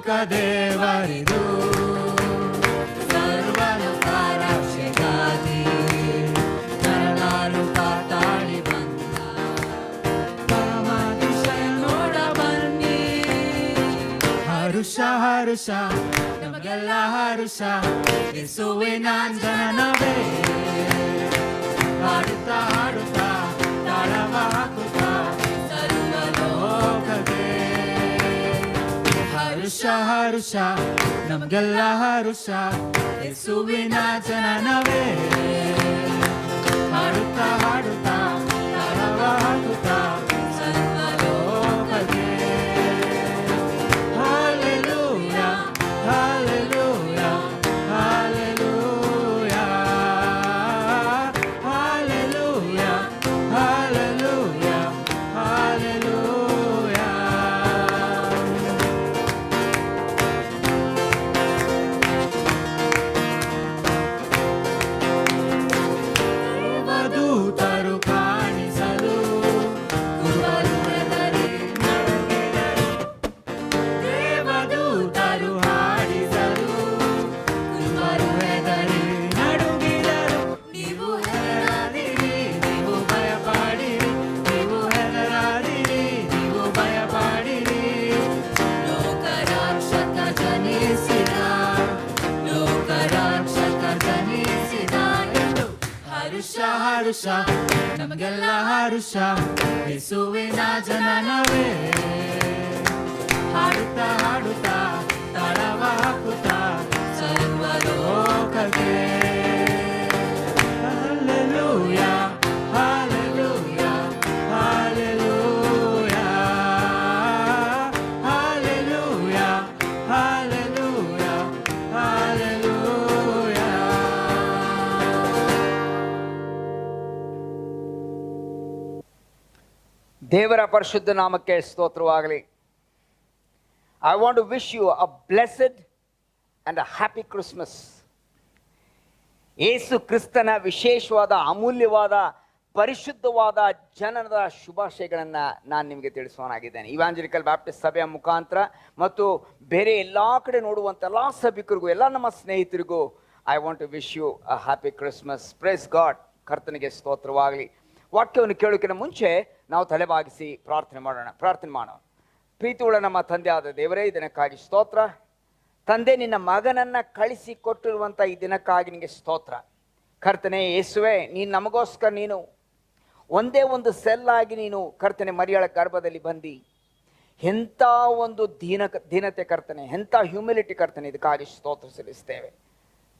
ಪರಲೋಕ ದೇವರಿದು ಸರ್ವಲೋಕ ರಕ್ಷೆಗಾಗಿ ತರಲಾರು ಕಾತಾಳಿ ಬಂದ ಪರಮಾತಿಶಯ ನೋಡ ಬನ್ನಿ. ಹರುಷ ಹರುಷ ನಮಗೆಲ್ಲ ಹರುಷ ಯೇಸುವಿನ ಜನನವೇ. ಹಾಡುತ್ತಾ ಹಾಡುತ್ತಾ ತಾಳವ ಹಾಕುತ್ತಾ ಸರ್ವಲೋಕಕ್ಕೆ ಹರುಷ ಹರುಷ ನಮಗೆಲ್ಲ ಹರುಷ ಯೇಸುವಿನ ಜನನವೇ. ಹಾಡುತ್ತಾ ಹಾಡುತ್ತಾ ತಾಳವ ಹಾಕುತ್ತಾ ಸರ್ವಲೋಕಕ್ಕೆ hallelujah hallelujah hallelujah hallelujah hallelujah hallelujah. ದೇವದೂತರು ಕಾಣಿಸಲು ಕುರುಬರು ಹೆದರಿ ನಡುಗಿದರು. ದೇವದೂತರು ಹಾಡಿಸಲು ಕುರುಬರು ಹೆದರಿ ನಡುಗಿದರು. ನೀವು ಹೆದರಾದಿರಿ, ನೀವು ಭಯಪಡಿರಿ, ನೀವು ಹೆದರಾದಿರಿ, ನೀವು ಭಯಪಡಿರಿ. ಲೋಕರಕ್ಷಕ ಜನಿಸಿದ, ಲೋಕರಕ್ಷಕ ಜನಿಸಿದ ಎಂದು ಹರುಷ ಹರುಷ ನಮಗೆಲ್ಲ ಹರುಷ ಯೇಸುವಿನ ಜನನವೇ. ಹಾಡುತ್ತಾ ಹಾಡುತ್ತಾ ತಾಳವ ಹಾಕುತ್ತಾ ಸರ್ವಲೋಕಕ್ಕೆ hallelujah hallelujah hallelujah hallelujah hallelujah hallelujah. ದೇವರ ಪರಿಶುದ್ಧ ನಾಮಕ್ಕೆ ಸ್ತೋತ್ರವಾಗಲಿ. I want to wish you a blessed and a happy Christmas. ಯೇಸು ಕ್ರಿಸ್ತನ ವಿಶೇಷವಾದ ಅಮೂಲ್ಯವಾದ ಪರಿಶುದ್ಧವಾದ ಜನನದ ಶುಭಾಶಯಗಳನ್ನು ನಾನು ನಿಮಗೆ ತಿಳಿಸುವನಾಗಿದ್ದೇನೆ. ಇವಾಂಜಲಿಕಲ್ ಬ್ಯಾಪ್ಟಿಸ್ಟ್ ಸಭೆಯ ಮುಖಾಂತರ ಮತ್ತು ಬೇರೆ ಎಲ್ಲ ಕಡೆ ನೋಡುವಂಥ ಎಲ್ಲ ಸಭಿಕರಿಗೂ, ಎಲ್ಲ ನಮ್ಮ ಸ್ನೇಹಿತರಿಗೂ I want to wish you a happy Christmas. Praise God. ಕರ್ತನಿಗೆ ಸ್ತೋತ್ರವಾಗಲಿ. ವಾಕ್ಯವನ್ನು ಕೇಳೋಕ್ಕಿಂತ ಮುಂಚೆ ನಾವು ತಲೆಬಾಗಿಸಿ ಪ್ರಾರ್ಥನೆ ಮಾಡೋಣ. ಪ್ರೀತಿಯುಳ್ಳ ನಮ್ಮ ತಂದೆ ಆದ ದೇವರೇ, ಈ ದಿನಕ್ಕಾಗಿ ಸ್ತೋತ್ರ. ತಂದೆ, ನಿನ್ನ ಮಗನನ್ನು ಕಳಿಸಿ ಕೊಟ್ಟಿರುವಂಥ ಈ ದಿನಕ್ಕಾಗಿ ನಿನಗೆ ಸ್ತೋತ್ರ. ಕರ್ತನೆ ಯೇಸುವೆ, ನೀನು ನಮಗೋಸ್ಕರ ನೀನು ಒಂದೇ ಒಂದು ಸೆಲ್ಲಾಗಿ ನೀನು ಕರ್ತನೆ ಮರಿಯಳ ಗರ್ಭದಲ್ಲಿ ಬಂದು ಎಂಥ ಒಂದು ದೀನತೆ ಕರ್ತನೆ, ಎಂಥ ಹ್ಯೂಮಿಲಿಟಿ ಕರ್ತನೆ, ಇದಕ್ಕಾಗಿ ಸ್ತೋತ್ರ ಸಲ್ಲಿಸ್ತೇವೆ.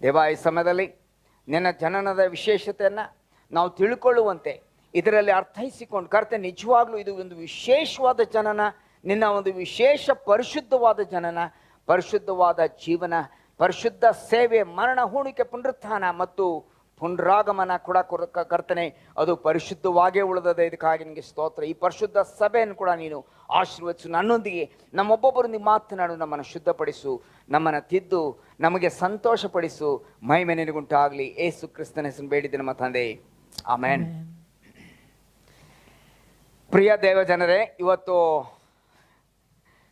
ದೇವ, ಈ ಸಮಯದಲ್ಲಿ ನಿನ್ನ ಜನನದ ವಿಶೇಷತೆಯನ್ನು ನಾವು ತಿಳ್ಕೊಳ್ಳುವಂತೆ ಇದರಲ್ಲಿ ಅರ್ಥೈಸಿಕೊಂಡು ಕರ್ತನೆ, ನಿಜವಾಗ್ಲೂ ಇದು ಒಂದು ವಿಶೇಷವಾದ ಜನನ, ನಿನ್ನ ಒಂದು ವಿಶೇಷ ಪರಿಶುದ್ಧವಾದ ಜನನ, ಪರಿಶುದ್ಧವಾದ ಜೀವನ, ಪರಿಶುದ್ಧ ಸೇವೆ, ಮರಣ, ಹೂಣಿಕೆ, ಪುನರುತ್ಥಾನ ಮತ್ತು ಪುನರಾಗಮನ ಕೂಡ ಕರ್ತನೆ ಅದು ಪರಿಶುದ್ಧವಾಗೇ ಉಳಿದದೆ. ಇದಕ್ಕಾಗಿ ನಿನಗೆ ಸ್ತೋತ್ರ. ಈ ಪರಿಶುದ್ಧ ಸಭೆಯನ್ನು ಕೂಡ ನೀನು ಆಶೀರ್ವದಿಸು. ನನ್ನೊಂದಿಗೆ ನಮ್ಮೊಬ್ಬೊಬ್ಬರೊಂದಿಗೆ ಮಾತನಾಡು, ನಮ್ಮನ್ನು ಶುದ್ಧಪಡಿಸು, ನಮ್ಮನ್ನು ತಿದ್ದು ನಮಗೆ ಸಂತೋಷಪಡಿಸು. ಮಹಿಮೆ ನಿನಗುಂಟಾಗಲಿ. ಯೇಸು ಕ್ರಿಸ್ತನ ಹೆಸರು ಬೇಡಿದೆ ನಮ್ಮ ತಂದೆ, ಆಮೆನ್. ಪ್ರಿಯ ದೇವ ಜನರೇ, ಇವತ್ತು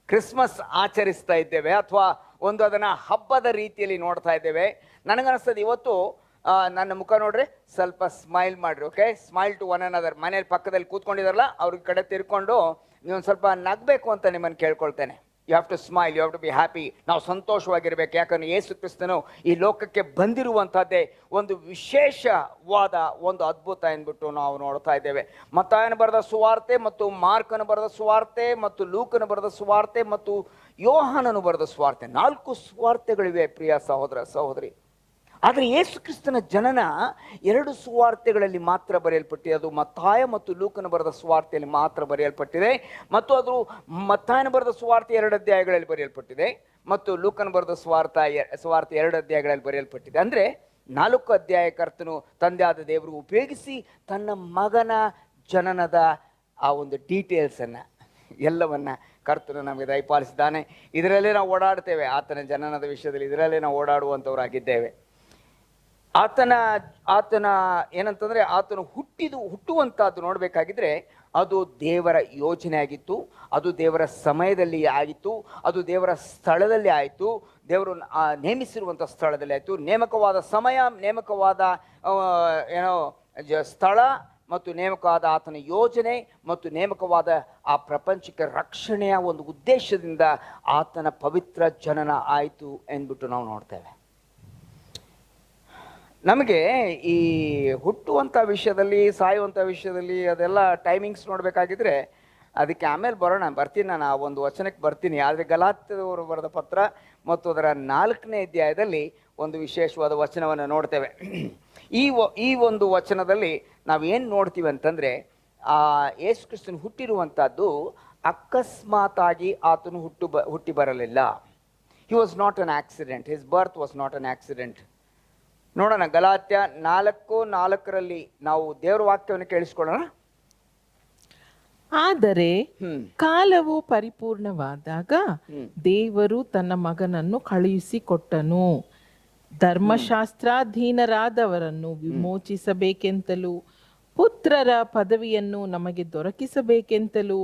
ಕ್ರಿಸ್ಮಸ್ ಆಚರಿಸ್ತಾ ಇದ್ದೇವೆ, ಅಥವಾ ಒಂದು ಅದನ್ನು ಹಬ್ಬದ ರೀತಿಯಲ್ಲಿ ನೋಡ್ತಾ ಇದ್ದೇವೆ. ನನಗನ್ನಿಸ್ತದೆ ಇವತ್ತು ನನ್ನ ಮುಖ ನೋಡ್ರಿ, ಸ್ವಲ್ಪ ಸ್ಮೈಲ್ ಮಾಡಿರಿ. Okay, smile to one another. ಮನೇಲಿ ಪಕ್ಕದಲ್ಲಿ ಕೂತ್ಕೊಂಡಿದಾರಲ್ಲ ಅವ್ರ ಕಡೆ ತಿರ್ಕೊಂಡು ನೀವು ಒಂದು ಸ್ವಲ್ಪ ನಗಬೇಕು ಅಂತ ನಿಮ್ಮನ್ನು ಕೇಳ್ಕೊಳ್ತೇನೆ. You have to smile, you have to be happy. ನಾವು ಸಂತೋಷವಾಗಿರ್ಬೇಕು. ಯಾಕಂದರೆ ಯೇಸು ಕ್ರಿಸ್ತನು ಈ ಲೋಕಕ್ಕೆ ಬಂದಿರುವಂಥದ್ದೇ ಒಂದು ವಿಶೇಷವಾದ ಒಂದು ಅದ್ಭುತ ಎಂದ್ಬಿಟ್ಟು ನಾವು ನೋಡ್ತಾ ಇದ್ದೇವೆ. ಮತ್ತಾಯನ ಬರೆದ ಸುವಾರ್ತೆ ಮತ್ತು ಮಾರ್ಕನ ಬರೆದ ಸುವಾರ್ತೆ ಮತ್ತು ಲೂಕನ ಬರೆದ ಸುವಾರ್ತೆ ಮತ್ತು ಯೋಹಾನನು ಬರೆದ ಸುವಾರ್ತೆ, 4 ಸುವಾರ್ತೆಗಳಿವೆ ಪ್ರಿಯ ಸಹೋದರ ಸಹೋದರಿ. ಆದರೆ ಯೇಸು ಕ್ರಿಸ್ತನ ಜನನ 2 ಸುವಾರ್ತೆಗಳಲ್ಲಿ ಮಾತ್ರ ಬರೆಯಲ್ಪಟ್ಟಿದೆ. ಅದು ಮತ್ತಾಯ ಮತ್ತು ಲೂಕನ ಬರೆದ ಸುವಾರ್ತೆಯಲ್ಲಿ ಮಾತ್ರ ಬರೆಯಲ್ಪಟ್ಟಿದೆ. ಮತ್ತು ಅದು ಮತ್ತಾಯನ ಬರೆದ ಸುವಾರ್ತೆ 2 ಅಧ್ಯಾಯಗಳಲ್ಲಿ ಬರೆಯಲ್ಪಟ್ಟಿದೆ ಮತ್ತು ಲೂಕನ ಬರೆದ ಸುವಾರ್ತೆ 2 ಅಧ್ಯಾಯಗಳಲ್ಲಿ ಬರೆಯಲ್ಪಟ್ಟಿದೆ. ಅಂದರೆ 4 ಅಧ್ಯಾಯ ಕರ್ತನು ತಂದೆಯಾದ ದೇವರು ಉಪಯೋಗಿಸಿ ತನ್ನ ಮಗನ ಜನನದ ಆ ಒಂದು ಡೀಟೇಲ್ಸನ್ನು ಎಲ್ಲವನ್ನ ಕರ್ತನು ನಮಗೆ ದಯಪಾಲಿಸಿದ್ದಾನೆ. ಇದರಲ್ಲೇ ನಾವು ಓಡಾಡ್ತೇವೆ. ಆತನ ಜನನದ ವಿಷಯದಲ್ಲಿ ಇದರಲ್ಲೇ ನಾವು ಓಡಾಡುವಂಥವರಾಗಿದ್ದೇವೆ. ಆತನ ಏನಂತಂದರೆ ಆತನು ಹುಟ್ಟುವಂಥದ್ದು ನೋಡಬೇಕಾಗಿದ್ರೆ ಅದು ದೇವರ ಯೋಜನೆ ಆಗಿತ್ತು, ಅದು ದೇವರ ಸಮಯದಲ್ಲಿ ಆಗಿತ್ತು, ಅದು ದೇವರ ಸ್ಥಳದಲ್ಲಿ ಆಯಿತು, ದೇವರು ನೇಮಿಸಿರುವಂಥ ಸ್ಥಳದಲ್ಲಿ ಆಯಿತು. ನೇಮಕವಾದ ಸಮಯ, ನೇಮಕವಾದ ಸ್ಥಳ ಮತ್ತು ನೇಮಕವಾದ ಆತನ ಯೋಜನೆ ಮತ್ತು ನೇಮಕವಾದ ಆ ಪ್ರಪಂಚಕ್ಕೆ ರಕ್ಷಣೆಯ ಒಂದು ಉದ್ದೇಶದಿಂದ ಆತನ ಪವಿತ್ರ ಜನನ ಆಯಿತು ಎಂದ್ಬಿಟ್ಟು ನಾವು ನೋಡ್ತೇವೆ. ನಮಗೆ ಈ ಹುಟ್ಟುವಂಥ ವಿಷಯದಲ್ಲಿ, ಸಾಯುವಂಥ ವಿಷಯದಲ್ಲಿ ಅದೆಲ್ಲ ಟೈಮಿಂಗ್ಸ್ ನೋಡಬೇಕಾಗಿದ್ರೆ ಅದಕ್ಕೆ ಆಮೇಲೆ ಬರ್ತೀನಿ ನಾನು ಆ ಒಂದು ವಚನಕ್ಕೆ ಬರ್ತೀನಿ. ಆದರೆ ಗಲಾತ್ಯದವರು ಬರೆದ ಪತ್ರ ಮತ್ತು ಅದರ 4ನೇ ಅಧ್ಯಾಯದಲ್ಲಿ ಒಂದು ವಿಶೇಷವಾದ ವಚನವನ್ನು ನೋಡ್ತೇವೆ. ಈ ಒಂದು ವಚನದಲ್ಲಿ ನಾವೇನು ನೋಡ್ತೀವಿ ಅಂತಂದರೆ, ಯೇಸು ಕ್ರಿಸ್ತನು ಹುಟ್ಟಿರುವಂಥದ್ದು ಅಕಸ್ಮಾತಾಗಿ ಆತನು ಹುಟ್ಟಿ ಬರಲಿಲ್ಲ. He was not an accident. His birth was not an accident. ನೋಡೋಣ, ಗಲಾತ್ಯ 4:4 ನಾವು ದೇವರ ವಾಕ್ಯವನ್ನು ಕೇಳಿಸ್ಕೊಳ್ಳೋಣ. ಆದರೆ ಕಾಲವು ಪರಿಪೂರ್ಣವಾದಾಗ ದೇವರು ತನ್ನ ಮಗನನ್ನು ಕಳುಹಿಸಿಕೊಟ್ಟನು, ಧರ್ಮಶಾಸ್ತ್ರಾಧೀನರಾದವರನ್ನು ವಿಮೋಚಿಸಬೇಕೆಂತಲೂ ಪುತ್ರರ ಪದವಿಯನ್ನು ನಮಗೆ ದೊರಕಿಸಬೇಕೆಂತಲೂ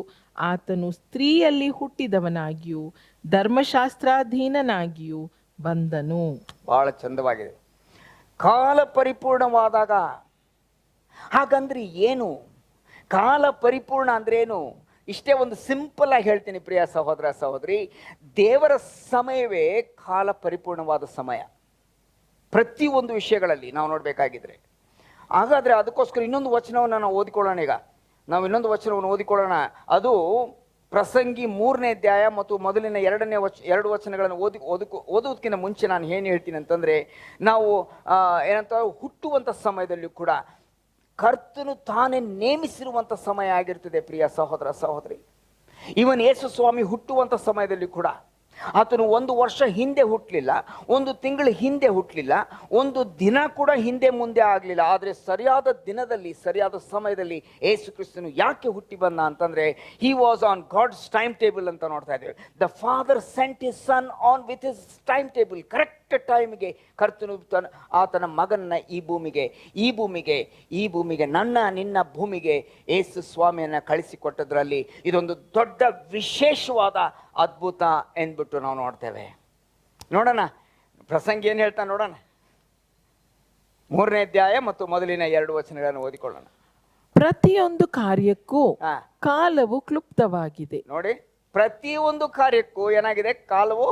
ಆತನು ಸ್ತ್ರೀಯಲ್ಲಿ ಹುಟ್ಟಿದವನಾಗಿಯೂ ಧರ್ಮಶಾಸ್ತ್ರಾಧೀನನಾಗಿಯೂ ಬಂದನು. ಬಹಳ ಚಂದವಾಗಿದೆ. ಕಾಲ ಪರಿಪೂರ್ಣವಾದಾಗ, ಹಾಗಂದ್ರೆ ಏನು? ಕಾಲ ಪರಿಪೂರ್ಣ ಅಂದ್ರೆ ಏನು? ಇಷ್ಟೇ ಒಂದು ಸಿಂಪಲ್ ಆಗಿ ಹೇಳ್ತೀನಿ ಪ್ರಿಯ ಸಹೋದರ ಸಹೋದರಿ, ದೇವರ ಸಮಯವೇ ಕಾಲ ಪರಿಪೂರ್ಣವಾದ ಸಮಯ ಪ್ರತಿಯೊಂದು ವಿಷಯಗಳಲ್ಲಿ ನಾವು ನೋಡಬೇಕಾಗಿದ್ರೆ. ಹಾಗಾದರೆ ಅದಕ್ಕೋಸ್ಕರ ಇನ್ನೊಂದು ವಚನವನ್ನು ನಾವು ಓದಿಕೊಳ್ಳೋಣ. ಈಗ ನಾವು ಇನ್ನೊಂದು ವಚನವನ್ನು ಓದಿಕೊಳ್ಳೋಣ. ಅದು ಪ್ರಸಂಗಿ 3ನೇ ಅಧ್ಯಾಯ ಮತ್ತು ಮೊದಲಿನ 2 ವಚನಗಳನ್ನು ಓದೋದಕ್ಕಿಂತ ಮುಂಚೆ ನಾನು ಏನು ಹೇಳ್ತೀನಿ ಅಂತಂದರೆ, ನಾವು ಏನಂತ ಹುಟ್ಟುವಂಥ ಸಮಯದಲ್ಲಿ ಕೂಡ ಕರ್ತನು ತಾನೇ ನೇಮಿಸಿರುವಂಥ ಸಮಯ ಆಗಿರ್ತದೆ ಪ್ರಿಯ ಸಹೋದರ ಸಹೋದರಿ. ಇವನ್ ಯೇಸು ಸ್ವಾಮಿ ಹುಟ್ಟುವಂಥ ಸಮಯದಲ್ಲಿ ಕೂಡ ಆತನು 1 ವರ್ಷ ಹಿಂದೆ ಹುಟ್ಟಲಿಲ್ಲ, 1 ತಿಂಗಳು ಹಿಂದೆ ಹುಟ್ಟಲಿಲ್ಲ, 1 ದಿನ ಕೂಡ ಹಿಂದೆ ಮುಂದೆ ಆಗಲಿಲ್ಲ. ಆದರೆ ಸರಿಯಾದ ದಿನದಲ್ಲಿ, ಸರಿಯಾದ ಸಮಯದಲ್ಲಿ ಯೇಸು ಕ್ರಿಸ್ತನು ಯಾಕೆ ಹುಟ್ಟಿ ಬಂದ ಅಂತಂದರೆ, he was on God's time table ಅಂತ ನೋಡ್ತಾ ಇದ್ದೇವೆ. The father sent his son on with his time table. Correct ಟೈಮಿಗೆ ಕರ್ತನು ಆತನ ಮಗನ್ನ ಈ ಭೂಮಿಗೆ ನಿನ್ನ ಭೂಮಿಗೆ ಯೇಸು ಸ್ವಾಮಿಯನ್ನು ಕಳಿಸಿಕೊಟ್ಟದ್ರಲ್ಲಿ ಇದೊಂದು ದೊಡ್ಡ ವಿಶೇಷವಾದ ಅದ್ಭುತ ಎಂದ್ಬಿಟ್ಟು ನಾವು ನೋಡ್ತೇವೆ. ನೋಡೋಣ, ಪ್ರಸಂಗಿ ಏನು ಹೇಳ್ತಾ ನೋಡೋಣ. 3ನೇ ಅಧ್ಯಾಯ ಮತ್ತು ಮೊದಲಿನ 2 ವಚನಗಳನ್ನು ಓದಿಕೊಳ್ಳೋಣ. ಪ್ರತಿಯೊಂದು ಕಾರ್ಯಕ್ಕೂ ಕಾಲವು ಕ್ಲುಪ್ತವಾಗಿದೆ. ನೋಡಿ, ಪ್ರತಿಯೊಂದು ಕಾರ್ಯಕ್ಕೂ ಏನಾಗಿದೆ? ಕಾಲವು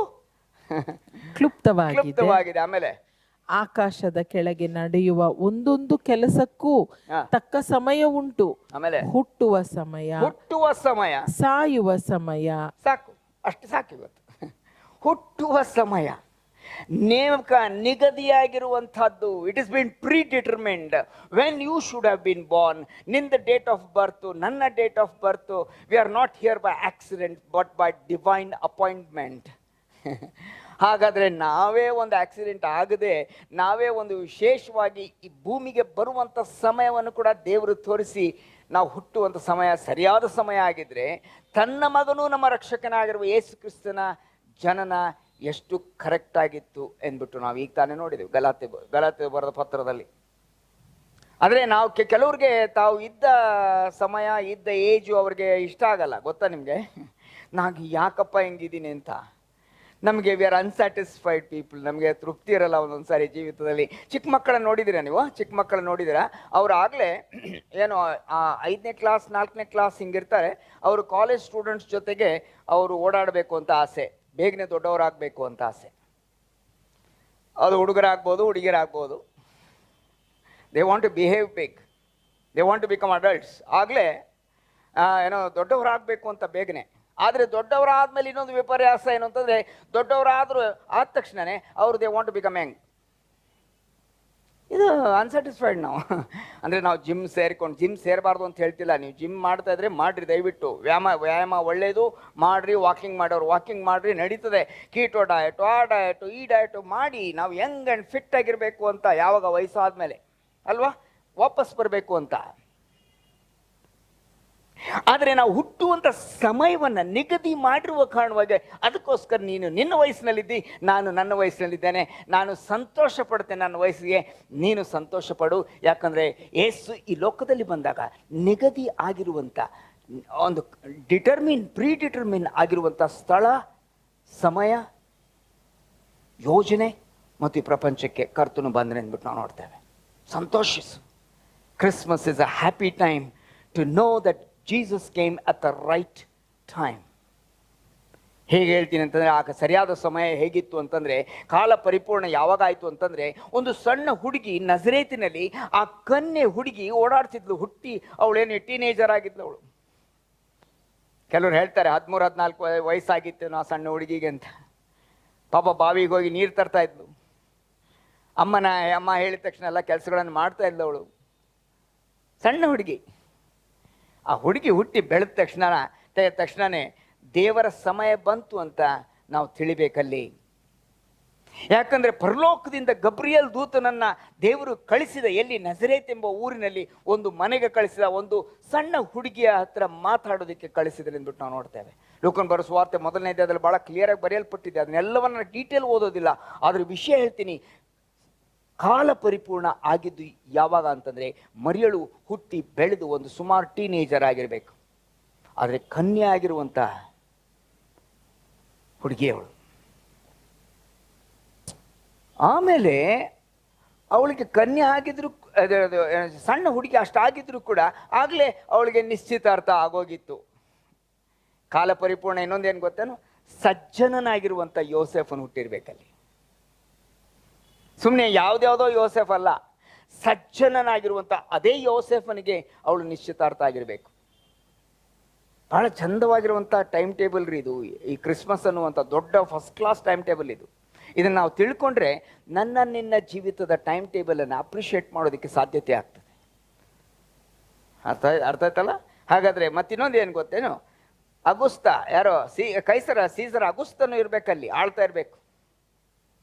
ಕ್ಲುಪ್ತವಾಗಿದೆ. ಆಮೇಲೆ ಆಕಾಶದ ಕೆಳಗೆ ನಡೆಯುವ ಒಂದೊಂದು ಕೆಲಸಕ್ಕೂ ತಕ್ಕ ಸಮಯ ಉಂಟು. ಆಮೇಲೆ ಹುಟ್ಟುವ ಸಮಯ, ಸಾಯುವ ಸಮಯ. ಸಾಕು, ಅಷ್ಟು ಸಾಕು. ಇವತ್ತು ಹುಟ್ಟುವ ಸಮಯ ನಿಗದಿಯಾಗಿರುವಂತಹದ್ದು. It is been predetermined when you should have been born. ನಿಂದ ಡೇಟ್ ಆಫ್ ಬರ್ತ್, ನನ್ನ date of birth. We are not here by accident but by divine appointment. ಹಾಗಾದರೆ ನಾವೇ ಒಂದು ಆಕ್ಸಿಡೆಂಟ್ ಆಗದೆ, ನಾವೇ ಒಂದು ವಿಶೇಷವಾಗಿ ಈ ಭೂಮಿಗೆ ಬರುವಂಥ ಸಮಯವನ್ನು ಕೂಡ ದೇವರು ತೋರಿಸಿ ನಾವು ಹುಟ್ಟುವಂಥ ಸಮಯ ಸರಿಯಾದ ಸಮಯ ಆಗಿದ್ರೆ, ತನ್ನ ಮಗನೂ ನಮ್ಮ ರಕ್ಷಕನಾಗಿರುವ ಯೇಸು ಕ್ರಿಸ್ತನ ಜನನ ಎಷ್ಟು ಕರೆಕ್ಟ್ ಆಗಿತ್ತು ಎಂದ್ಬಿಟ್ಟು ನಾವು ಈಗ ತಾನೇ ನೋಡಿದೆವು ಗಲಾತ್ಯ ಬರೆದ ಪತ್ರದಲ್ಲಿ. ಆದರೆ ನಾವು ಕೆಲವ್ರಿಗೆ ತಾವು ಇದ್ದ ಸಮಯ, ಇದ್ದ ಏಜು ಅವ್ರಿಗೆ ಇಷ್ಟ ಆಗಲ್ಲ. ಗೊತ್ತಾ ನಿಮಗೆ? ನಾನು ಯಾಕಪ್ಪ ಹೆಂಗಿದ್ದೀನಿ ಅಂತ. ನಮಗೆ ವಿ ಆರ್ ಅನ್ಸ್ಯಾಟಿಸ್ಫೈಡ್ ಪೀಪಲ್. ನಮಗೆ ತೃಪ್ತಿ ಇರಲ್ಲ ಒಂದೊಂದು ಸಾರಿ ಜೀವಿತದಲ್ಲಿ. ಚಿಕ್ಕ ಮಕ್ಕಳನ್ನ ನೋಡಿದ್ದೀರಾ ನೀವು? ಚಿಕ್ಕ ಮಕ್ಕಳನ್ನ ನೋಡಿದ್ದೀರಾ? ಅವ್ರು ಆಗಲೇ ಏನು 5ನೇ ಕ್ಲಾಸ್ 4ನೇ ಕ್ಲಾಸ್ ಹಿಂಗಿರ್ತಾರೆ. ಅವರು ಕಾಲೇಜ್ ಸ್ಟೂಡೆಂಟ್ಸ್ ಜೊತೆಗೆ ಅವರು ಓಡಾಡಬೇಕು ಅಂತ ಆಸೆ, ಬೇಗನೆ ದೊಡ್ಡವರಾಗಬೇಕು ಅಂತ ಆಸೆ. ಅದು ಹುಡುಗರಾಗ್ಬೋದು, ಹುಡುಗಿಯರಾಗ್ಬೋದು. They want to behave big, they want to become adults. ಆಗಲೇ ಏನೋ ದೊಡ್ಡವರಾಗಬೇಕು ಅಂತ ಬೇಗನೆ. ಆದರೆ ದೊಡ್ಡವರಾದ್ಮೇಲೆ ಇನ್ನೊಂದು ವಿಪರ್ಯಾಸ ಏನು ಅಂತಂದರೆ, ದೊಡ್ಡವರಾದರೂ ಆದ ತಕ್ಷಣವೇ ಅವರು they want to become young. ಇದು ಅನ್ಸ್ಯಾಟಿಸ್ಫೈಡ್ ನಾವು. ಅಂದರೆ ನಾವು ಜಿಮ್ ಸೇರಬಾರ್ದು ಅಂತ ಹೇಳ್ತಿಲ್ಲ. ನೀವು ಜಿಮ್ ಮಾಡ್ತಾ ಇದ್ರೆ ಮಾಡಿರಿ, ದಯವಿಟ್ಟು. ವ್ಯಾಯಾಮ ಒಳ್ಳೆಯದು, ಮಾಡಿರಿ. ವಾಕಿಂಗ್ ಮಾಡೋರು ವಾಕಿಂಗ್ ಮಾಡಿರಿ, ನಡೀತದೆ. ಕೀಟೋ ಡಯಟು, ಆ ಡಯಟು, ಈ ಡಯಟು ಮಾಡಿ ನಾವು ಯಂಗ್ ಆ್ಯಂಡ್ ಫಿಟ್ ಆಗಿರಬೇಕು ಅಂತ. ಯಾವಾಗ ವಯಸ್ಸಾದ್ಮೇಲೆ ಅಲ್ವಾ ವಾಪಸ್ ಬರಬೇಕು ಅಂತ. ಆದರೆ ನಾವು ಹುಟ್ಟುವಂಥ ಸಮಯವನ್ನು ನಿಗದಿ ಮಾಡಿರುವ ಕಾರಣವಾಗಿ ಅದಕ್ಕೋಸ್ಕರ ನೀನು ನಿನ್ನ ವಯಸ್ಸಿನಲ್ಲಿದ್ದಿ, ನಾನು ನನ್ನ ವಯಸ್ಸಿನಲ್ಲಿದ್ದೇನೆ. ನಾನು ಸಂತೋಷ ಪಡ್ತೇನೆ ನನ್ನ ವಯಸ್ಸಿಗೆ, ನೀನು ಸಂತೋಷ ಪಡು. ಯಾಕಂದರೆ ಯೇಸು ಈ ಲೋಕದಲ್ಲಿ ಬಂದಾಗ ನಿಗದಿ ಆಗಿರುವಂಥ ಒಂದು ಪ್ರೀಡಿಟರ್ಮಿನ್ ಆಗಿರುವಂಥ ಸ್ಥಳ, ಸಮಯ, ಯೋಜನೆ ಮತ್ತು ಈ ಪ್ರಪಂಚಕ್ಕೆ ಕರ್ತನು ಬಂದನೆ ಅಂದ್ಬಿಟ್ಟು ನಾವು ನೋಡ್ತೇವೆ. ಸಂತೋಷಿಸು. Christmas is a happy time to know that Jesus came at the right time. ಹೇಗೆ ಹೇಳ್ತೀನಿ ಅಂತಂದರೆ, ಆಗ ಸರಿಯಾದ ಸಮಯ ಹೇಗಿತ್ತು ಅಂತಂದರೆ, ಕಾಲ ಪರಿಪೂರ್ಣ ಯಾವಾಗ ಆಯಿತು ಅಂತಂದರೆ, ಒಂದು ಸಣ್ಣ ಹುಡುಗಿ ನಜರೇತಿನಲ್ಲಿ, ಆ ಕನ್ಯೆ ಹುಡುಗಿ ಓಡಾಡ್ತಿದ್ಲು. ಹುಟ್ಟಿ ಅವಳೇನು ಟೀನೇಜರ್ ಆಗಿದ್ಲು ಅವಳು. ಕೆಲವರು ಹೇಳ್ತಾರೆ 13-14 ವಯಸ್ಸಾಗಿತ್ತು ಆ ಸಣ್ಣ ಹುಡುಗಿಗೆ ಅಂತ. ಪಾಪ ಬಾವಿಗೆ ಹೋಗಿ ನೀರು ತರ್ತಾ ಇದ್ಲು. ಅಮ್ಮ ಹೇಳಿದ ತಕ್ಷಣ ಎಲ್ಲ ಕೆಲಸಗಳನ್ನು ಮಾಡ್ತಾ ಇದ್ಲು ಅವಳು. ಸಣ್ಣ ಹುಡುಗಿ. ಆ ಹುಡುಗಿ ಹುಟ್ಟಿ ಬೆಳೆದ ತಕ್ಷಣನೇ ದೇವರ ಸಮಯ ಬಂತು ಅಂತ ನಾವು ತಿಳಿಬೇಕಲ್ಲಿ. ಯಾಕಂದರೆ ಪರಲೋಕದಿಂದ ಗಬ್ರಿಯಲ್ ದೂತನನ್ನು ದೇವರು ಕಳಿಸಿದ ಎಲ್ಲಿ? ನಜರೇತ್ ಎಂಬ ಊರಿನಲ್ಲಿ ಒಂದು ಮನೆಗೆ ಕಳಿಸಿದ, ಒಂದು ಸಣ್ಣ ಹುಡುಗಿಯ ಹತ್ರ ಮಾತಾಡೋದಕ್ಕೆ ಕಳಿಸಿದ್ರೆ ಅಂದ್ಬಿಟ್ಟು ನಾವು ನೋಡ್ತೇವೆ. ಲೂಕನ್ ಬರೋ ಸುವಾರ್ತೆ 1ನೇ ಅಧ್ಯಾಯದಲ್ಲಿ ಭಾಳ ಕ್ಲಿಯರಾಗಿ ಬರೆಯಲ್ಪಟ್ಟಿದೆ. ಅದನ್ನೆಲ್ಲವನ್ನ ಡೀಟೇಲ್ ಓದೋದಿಲ್ಲ, ಆದ್ರೆ ವಿಷಯ ಹೇಳ್ತೀನಿ. ಕಾಲ ಪರಿಪೂರ್ಣ ಆಗಿದ್ದು ಯಾವಾಗ ಅಂತಂದರೆ, ಮರಿಯಳು ಹುಟ್ಟಿ ಬೆಳೆದು ಒಂದು ಸುಮಾರು ಟೀನೇಜರ್ ಆಗಿರಬೇಕು. ಆದರೆ ಕನ್ಯೆ ಆಗಿರುವಂಥ ಹುಡುಗಿಯವಳು. ಆಮೇಲೆ ಅವಳಿಗೆ ಕನ್ಯೆ ಆಗಿದ್ರು, ಸಣ್ಣ ಹುಡುಗಿ ಅಷ್ಟಾಗಿದ್ರು ಕೂಡ ಆಗಲೇ ಅವಳಿಗೆ ನಿಶ್ಚಿತಾರ್ಥ ಆಗೋಗಿತ್ತು. ಕಾಲ ಪರಿಪೂರ್ಣ. ಇನ್ನೊಂದೇನು ಗೊತ್ತೇನು? ಸಜ್ಜನನಾಗಿರುವಂಥ ಯೋಸೆಫನು ಹುಟ್ಟಿರ್ಬೇಕಲ್ಲಿ. ಸುಮ್ಮನೆ ಯಾವುದ್ಯಾವುದೋ ಯೋಸೆಫ್ ಅಲ್ಲ, ಸಜ್ಜನನಾಗಿರುವಂಥ ಅದೇ ಯೋಸೆಫನಿಗೆ ಅವಳು ನಿಶ್ಚಿತಾರ್ಥ ಆಗಿರಬೇಕು. ಭಾಳ ಚಂದವಾಗಿರುವಂಥ ಟೈಮ್ ಟೇಬಲ್ ರೀ ಇದು. ಈ ಕ್ರಿಸ್ಮಸ್ ಅನ್ನುವಂಥ ದೊಡ್ಡ ಫಸ್ಟ್ ಕ್ಲಾಸ್ ಟೈಮ್ ಟೇಬಲ್ ಇದು. ಇದನ್ನು ನಾವು ತಿಳ್ಕೊಂಡ್ರೆ ನಿನ್ನ ಜೀವಿತದ ಟೈಮ್ ಟೇಬಲನ್ನು ಅಪ್ರಿಷಿಯೇಟ್ ಮಾಡೋದಕ್ಕೆ ಸಾಧ್ಯತೆ ಆಗ್ತದೆ. ಅರ್ಥ ಆಯ್ತಲ್ಲ? ಹಾಗಾದರೆ ಮತ್ತಿನ್ನೊಂದು ಏನು ಗೊತ್ತೇನು? ಅಗುಸ್ತ ಯಾರೋ ಸೀಸರ್ ಅಗುಸ್ತನು ಇರಬೇಕಲ್ಲಿ, ಆಳ್ತಾ ಇರಬೇಕು.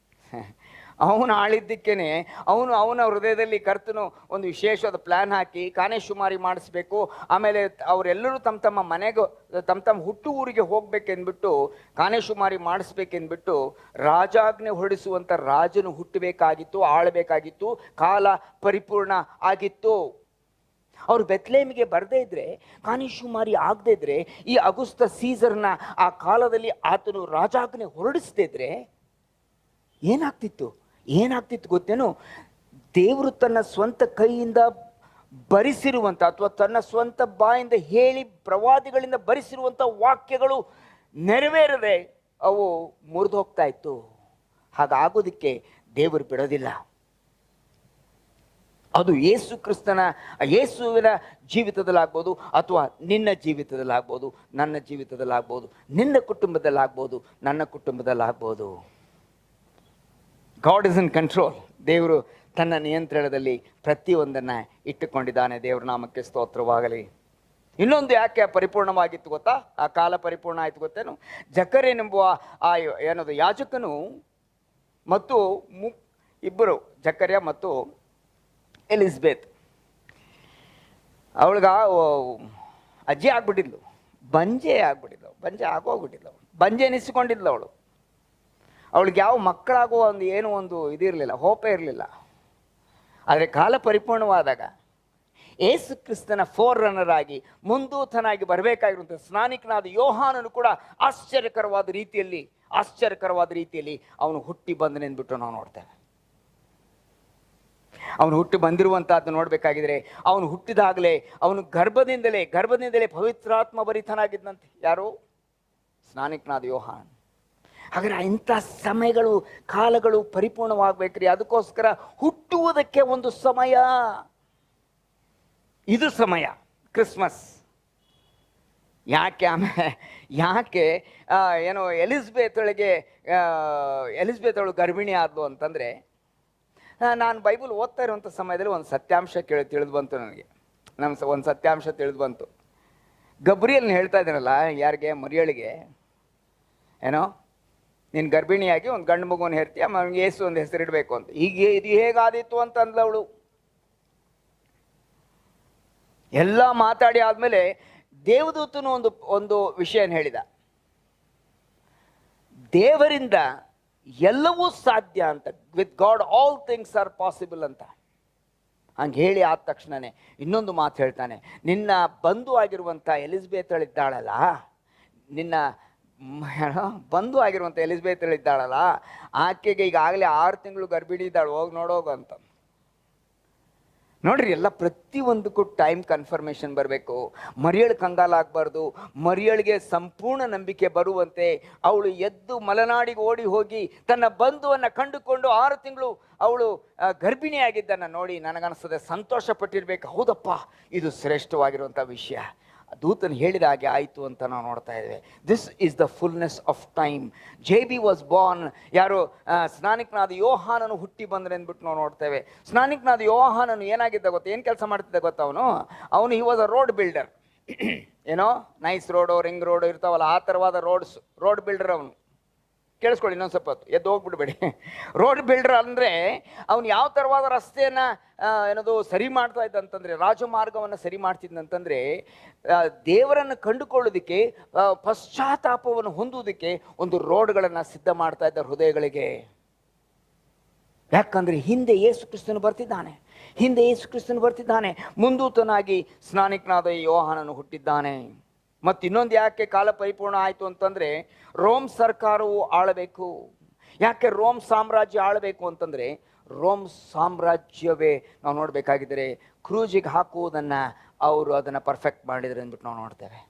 ಅವನು ಆಳಿದ್ದಕ್ಕೇನೆ ಅವನ ಹೃದಯದಲ್ಲಿ ಕರ್ತನು ಒಂದು ವಿಶೇಷವಾದ ಪ್ಲ್ಯಾನ್ ಹಾಕಿ ಕಾನೇಶುಮಾರಿ ಮಾಡಿಸ್ಬೇಕು. ಆಮೇಲೆ ಅವರೆಲ್ಲರೂ ತಮ್ಮ ಮನೆಗೆ ತಮ್ಮ ಹುಟ್ಟು ಊರಿಗೆ ಹೋಗ್ಬೇಕೆಂದ್ಬಿಟ್ಟು ಕಾನೇಶುಮಾರಿ ಮಾಡಿಸ್ಬೇಕೆಂದ್ಬಿಟ್ಟು ರಾಜಾಜ್ಞೆ ಹೊರಡಿಸುವಂಥ ರಾಜನು ಹುಟ್ಟಬೇಕಾಗಿತ್ತು, ಆಳಬೇಕಾಗಿತ್ತು. ಕಾಲ ಪರಿಪೂರ್ಣ ಆಗಿತ್ತು. ಅವರು ಬೆತ್ಲೇಮಿಗೆ ಬರದೇ ಇದ್ರೆ, ಕಾನೇಶುಮಾರಿ ಆಗದೇ ಇದ್ರೆ, ಈ ಅಗುಸ್ತ ಸೀಸರ್ನ ಆ ಕಾಲದಲ್ಲಿ ಆತನು ರಾಜಾಜ್ಞೆ ಹೊರಡಿಸದೇ ಇದ್ರೆ ಏನಾಗ್ತಿತ್ತು ಗೊತ್ತೇನು? ದೇವರು ತನ್ನ ಸ್ವಂತ ಕೈಯಿಂದ ಬರಿಸಿರುವಂಥ ಅಥವಾ ತನ್ನ ಸ್ವಂತ ಬಾಯಿಂದ ಹೇಳಿ ಪ್ರವಾದಿಗಳಿಂದ ಬರಿಸಿರುವಂಥ ವಾಕ್ಯಗಳು ನೆರವೇರದೆ ಅವು ಮುರಿದು ಹೋಗ್ತಾ ಇತ್ತು. ಹಾಗಾಗೋದಕ್ಕೆ ದೇವರು ಬಿಡೋದಿಲ್ಲ. ಅದು ಯೇಸುವಿನ ಜೀವಿತದಲ್ಲಾಗ್ಬೋದು, ಅಥವಾ ನಿನ್ನ ಜೀವಿತದಲ್ಲಾಗ್ಬೋದು, ನನ್ನ ಜೀವಿತದಲ್ಲಾಗ್ಬೋದು, ನಿನ್ನ ಕುಟುಂಬದಲ್ಲಾಗ್ಬೋದು, ನನ್ನ ಕುಟುಂಬದಲ್ಲಾಗ್ಬೋದು. God is in control. ದೇವರು ತನ್ನ ನಿಯಂತ್ರಣದಲ್ಲಿ ಪ್ರತಿಯೊಂದನ್ನು ಇಟ್ಟುಕೊಂಡಿದ್ದಾನೆ. ದೇವರ ನಾಮಕ್ಕೆ ಸ್ತೋತ್ರವಾಗಲಿ. ಇನ್ನೊಂದು ಯಾಕೆ ಪರಿಪೂರ್ಣವಾಗಿತ್ತು ಗೊತ್ತಾ? ಆ ಕಾಲ ಪರಿಪೂರ್ಣ ಆಯಿತು ಗೊತ್ತೇನು? ಜಕರೇನೆಂಬುವ ಆ ಏನದು ಯಾಜಕನು ಮತ್ತು ಇಬ್ಬರು, ಜಕರ್ಯ ಮತ್ತು ಎಲಿಸ್ಬೇತ್, ಅವಳಿಗೆ ಅಜ್ಜಿ ಆಗ್ಬಿಟ್ಟಿದ್ಲು, ಬಂಜೆ ಆಗೋಗ್ಬಿಟ್ಟಿದ್ಲು, ಬಂಜೆ ಎನಿಸಿಕೊಂಡಿದ್ಲು ಅವಳು. ಅವಳಿಗೆ ಯಾವ ಮಕ್ಕಳಾಗುವ ಒಂದು ಇದಿರಲಿಲ್ಲ, ಹೋಪೇ ಇರಲಿಲ್ಲ. ಆದರೆ ಕಾಲ ಪರಿಪೂರ್ಣವಾದಾಗ ಯೇಸು ಕ್ರಿಸ್ತನ ಫೋರ್ ರನ್ನರ್ ಆಗಿ ಮುಂದೂತನಾಗಿ ಬರಬೇಕಾಗಿರುವಂಥ ಸ್ನಾನಿಕನಾದ ಯೋಹಾನನು ಕೂಡ ಆಶ್ಚರ್ಯಕರವಾದ ರೀತಿಯಲ್ಲಿ ಅವನು ಹುಟ್ಟಿ ಬಂದನೆಂದ್ಬಿಟ್ಟು ನಾವು ನೋಡ್ತೇವೆ. ಅವನು ಹುಟ್ಟಿ ಬಂದಿರುವಂತಹದ್ದು ನೋಡಬೇಕಾಗಿದ್ರೆ, ಅವನು ಹುಟ್ಟಿದಾಗಲೇ ಅವನು ಗರ್ಭದಿಂದಲೇ ಪವಿತ್ರಾತ್ಮ ಭರಿತನಾಗಿದ್ದಂತೆ. ಯಾರು? ಸ್ನಾನಿಕನಾದ ಯೋಹಾನ. ಹಾಗಾದ್ರೆ ಇಂಥ ಸಮಯಗಳು, ಕಾಲಗಳು ಪರಿಪೂರ್ಣವಾಗಬೇಕ್ರಿ. ಅದಕ್ಕೋಸ್ಕರ ಹುಟ್ಟುವುದಕ್ಕೆ ಒಂದು ಸಮಯ, ಇದು ಸಮಯ ಕ್ರಿಸ್ಮಸ್. ಯಾಕೆ ಏನೋ ಎಲಿಸ್ಬೇತ್ ಅವಳು ಗರ್ಭಿಣಿ ಆದ್ಲು ಅಂತಂದರೆ, ನಾನು ಬೈಬಲ್ ಓದ್ತಾ ಇರುವಂಥ ಸಮಯದಲ್ಲಿ ಒಂದು ಸತ್ಯಾಂಶ ತಿಳಿದು ಬಂತು ನನಗೆ. ಒಂದು ಸತ್ಯಾಂಶ ತಿಳಿದು ಬಂತು. ಗಬ್ರಿಯಲ್ನ ಹೇಳ್ತಾ ಇದ್ದೀನಲ್ಲ, ಯಾರಿಗೆ? ಮರಿಯಳಿಗೆ. ಏನೋ ನೀನು ಗರ್ಭಿಣಿಯಾಗಿ ಒಂದು ಗಂಡು ಮಗುವನ್ನು ಹೆರ್ತೀಯ, ಅವನಿಗೆ ಯೇಸು ಒಂದು ಹೆಸರಿಡಬೇಕು ಅಂತ. ಇದು ಹೇಗಾದೀತು ಅಂತ ಅಂದ್ಲವಳು. ಎಲ್ಲ ಮಾತಾಡಿ ಆದಮೇಲೆ ದೇವದೂತನು ಒಂದು ವಿಷಯನ ಹೇಳಿದ. ದೇವರಿಂದ ಎಲ್ಲವೂ ಸಾಧ್ಯ ಅಂತ. With god all things are possible ಅಂತ. ಹಂಗೆ ಹೇಳಿ ಆದ ತಕ್ಷಣನೇ ಇನ್ನೊಂದು ಮಾತು ಹೇಳ್ತಾನೆ, ನಿನ್ನ ಬಂಧು ಆಗಿರುವಂಥ ಎಲಿಜಬೆತಳಿದ್ದಾಳಲ್ಲ, ನಿನ್ನ ಬಂಧು ಆಗಿರುವಂಥ ಎಲಿಜಬೆತಳಿದ್ದಾಳಲ್ಲ, ಆಕೆಗೆ ಈಗಾಗಲೇ 6 ತಿಂಗಳು ಗರ್ಭಿಣಿ ಇದ್ದಾಳು, ಹೋಗಿ ನೋಡೋಗು ಅಂತ. ನೋಡ್ರಿ, ಎಲ್ಲ ಪ್ರತಿಯೊಂದಕ್ಕೂ ಟೈಮ್ ಕನ್ಫರ್ಮೇಷನ್ ಬರಬೇಕು. ಮರಿಯಳು ಕಂಗಾಲಾಗಬಾರ್ದು. ಮರಿಯಳಿಗೆ ಸಂಪೂರ್ಣ ನಂಬಿಕೆ ಬರುವಂತೆ ಅವಳು ಎದ್ದು ಮಲೆನಾಡಿಗೆ ಓಡಿ ಹೋಗಿ ತನ್ನ ಬಂಧುವನ್ನು ಕಂಡುಕೊಂಡು 6 ತಿಂಗಳು ಅವಳು ಗರ್ಭಿಣಿಯಾಗಿದ್ದನ್ನು ನೋಡಿ ನನಗನ್ನಿಸ್ತದೆ ಸಂತೋಷ ಪಟ್ಟಿರ್ಬೇಕು. ಹೌದಪ್ಪ, ಇದು ಶ್ರೇಷ್ಠವಾಗಿರುವಂಥ ವಿಷಯ, ದೂತನು ಹೇಳಿದ ಹಾಗೆ ಆಯಿತು ಅಂತ ನಾವು ನೋಡ್ತಾ ಇದ್ದೇವೆ. This is the fullness of time. JB was Born. ಯಾರು? ಸ್ನಾನಿಕನಾದ ಯೋಹಾನನು ಹುಟ್ಟಿ ಬಂದ್ರೆ ಅಂದ್ಬಿಟ್ಟು ನಾವು ನೋಡ್ತೇವೆ. ಸ್ನಾನಿಕನಾದ ಯೋಹಾನನು ಏನಾಗಿದ್ದ ಗೊತ್ತಾ, ಏನು ಕೆಲಸ ಮಾಡ್ತಿದ್ದ ಗೊತ್ತಾ? ಅವನು he was a road builder. ಏನೋ ನೈಸ್ ರೋಡು, ರಿಂಗ್ ರೋಡು ಇರ್ತಾವಲ್ಲ, ಆ ಥರವಾದ ರೋಡ್ ಬಿಲ್ಡರ್ ಅವನು. ಕೇಳಿಸ್ಕೊಳ್ಳಿ ಇನ್ನೊಂದು ಸ್ವಲ್ಪ ಹೊತ್ತು, ಎದ್ದು ಹೋಗ್ಬಿಡ್ಬೇಡಿ. ರೋಡ್ ಬಿಲ್ಡರ್ ಅಂದರೆ ಅವನು ಯಾವ ಥರವಾದ ರಸ್ತೆಯನ್ನು ಏನದು ಸರಿ ಮಾಡ್ತಾ ಇದ್ದಂತಂದರೆ, ರಾಜಮಾರ್ಗವನ್ನು ಸರಿ ಮಾಡ್ತಿದ್ದಂತಂದರೆ, ದೇವರನ್ನು ಕಂಡುಕೊಳ್ಳೋದಕ್ಕೆ, ಪಶ್ಚಾತ್ತಾಪವನ್ನು ಹೊಂದುವುದಕ್ಕೆ ಒಂದು ರೋಡ್ಗಳನ್ನು ಸಿದ್ಧ ಮಾಡ್ತಾ ಇದ್ದ ಹೃದಯಗಳಿಗೆ. ಯಾಕಂದರೆ ಹಿಂದೆ ಯೇಸು ಕ್ರಿಸ್ತನು ಬರ್ತಿದ್ದಾನೆ, ಮುಂದೂತನಾಗಿ ಸ್ನಾನಿಕನಾದ ಯೋಹಾನನು ಹುಟ್ಟಿದ್ದಾನೆ. ಮತ್ತು ಇನ್ನೊಂದು ಯಾಕೆ ಕಾಲ ಪರಿಪೂರ್ಣ ಆಯಿತು ಅಂತಂದರೆ, ರೋಮ್ ಸರ್ಕಾರವು ಆಳಬೇಕು. ಯಾಕೆ ರೋಮ್ ಸಾಮ್ರಾಜ್ಯ ಆಳಬೇಕು ಅಂತಂದರೆ, ರೋಮ್ ಸಾಮ್ರಾಜ್ಯವೇ ನಾವು ನೋಡಬೇಕಾಗಿದ್ದರೆ ಕ್ರೂಜಿಗೆ ಹಾಕುವುದನ್ನು ಅವರು ಅದನ್ನು ಪರ್ಫೆಕ್ಟ್ ಮಾಡಿದ್ರು ಅಂದ್ಬಿಟ್ಟು ನಾವು ನೋಡ್ತೇವೆ.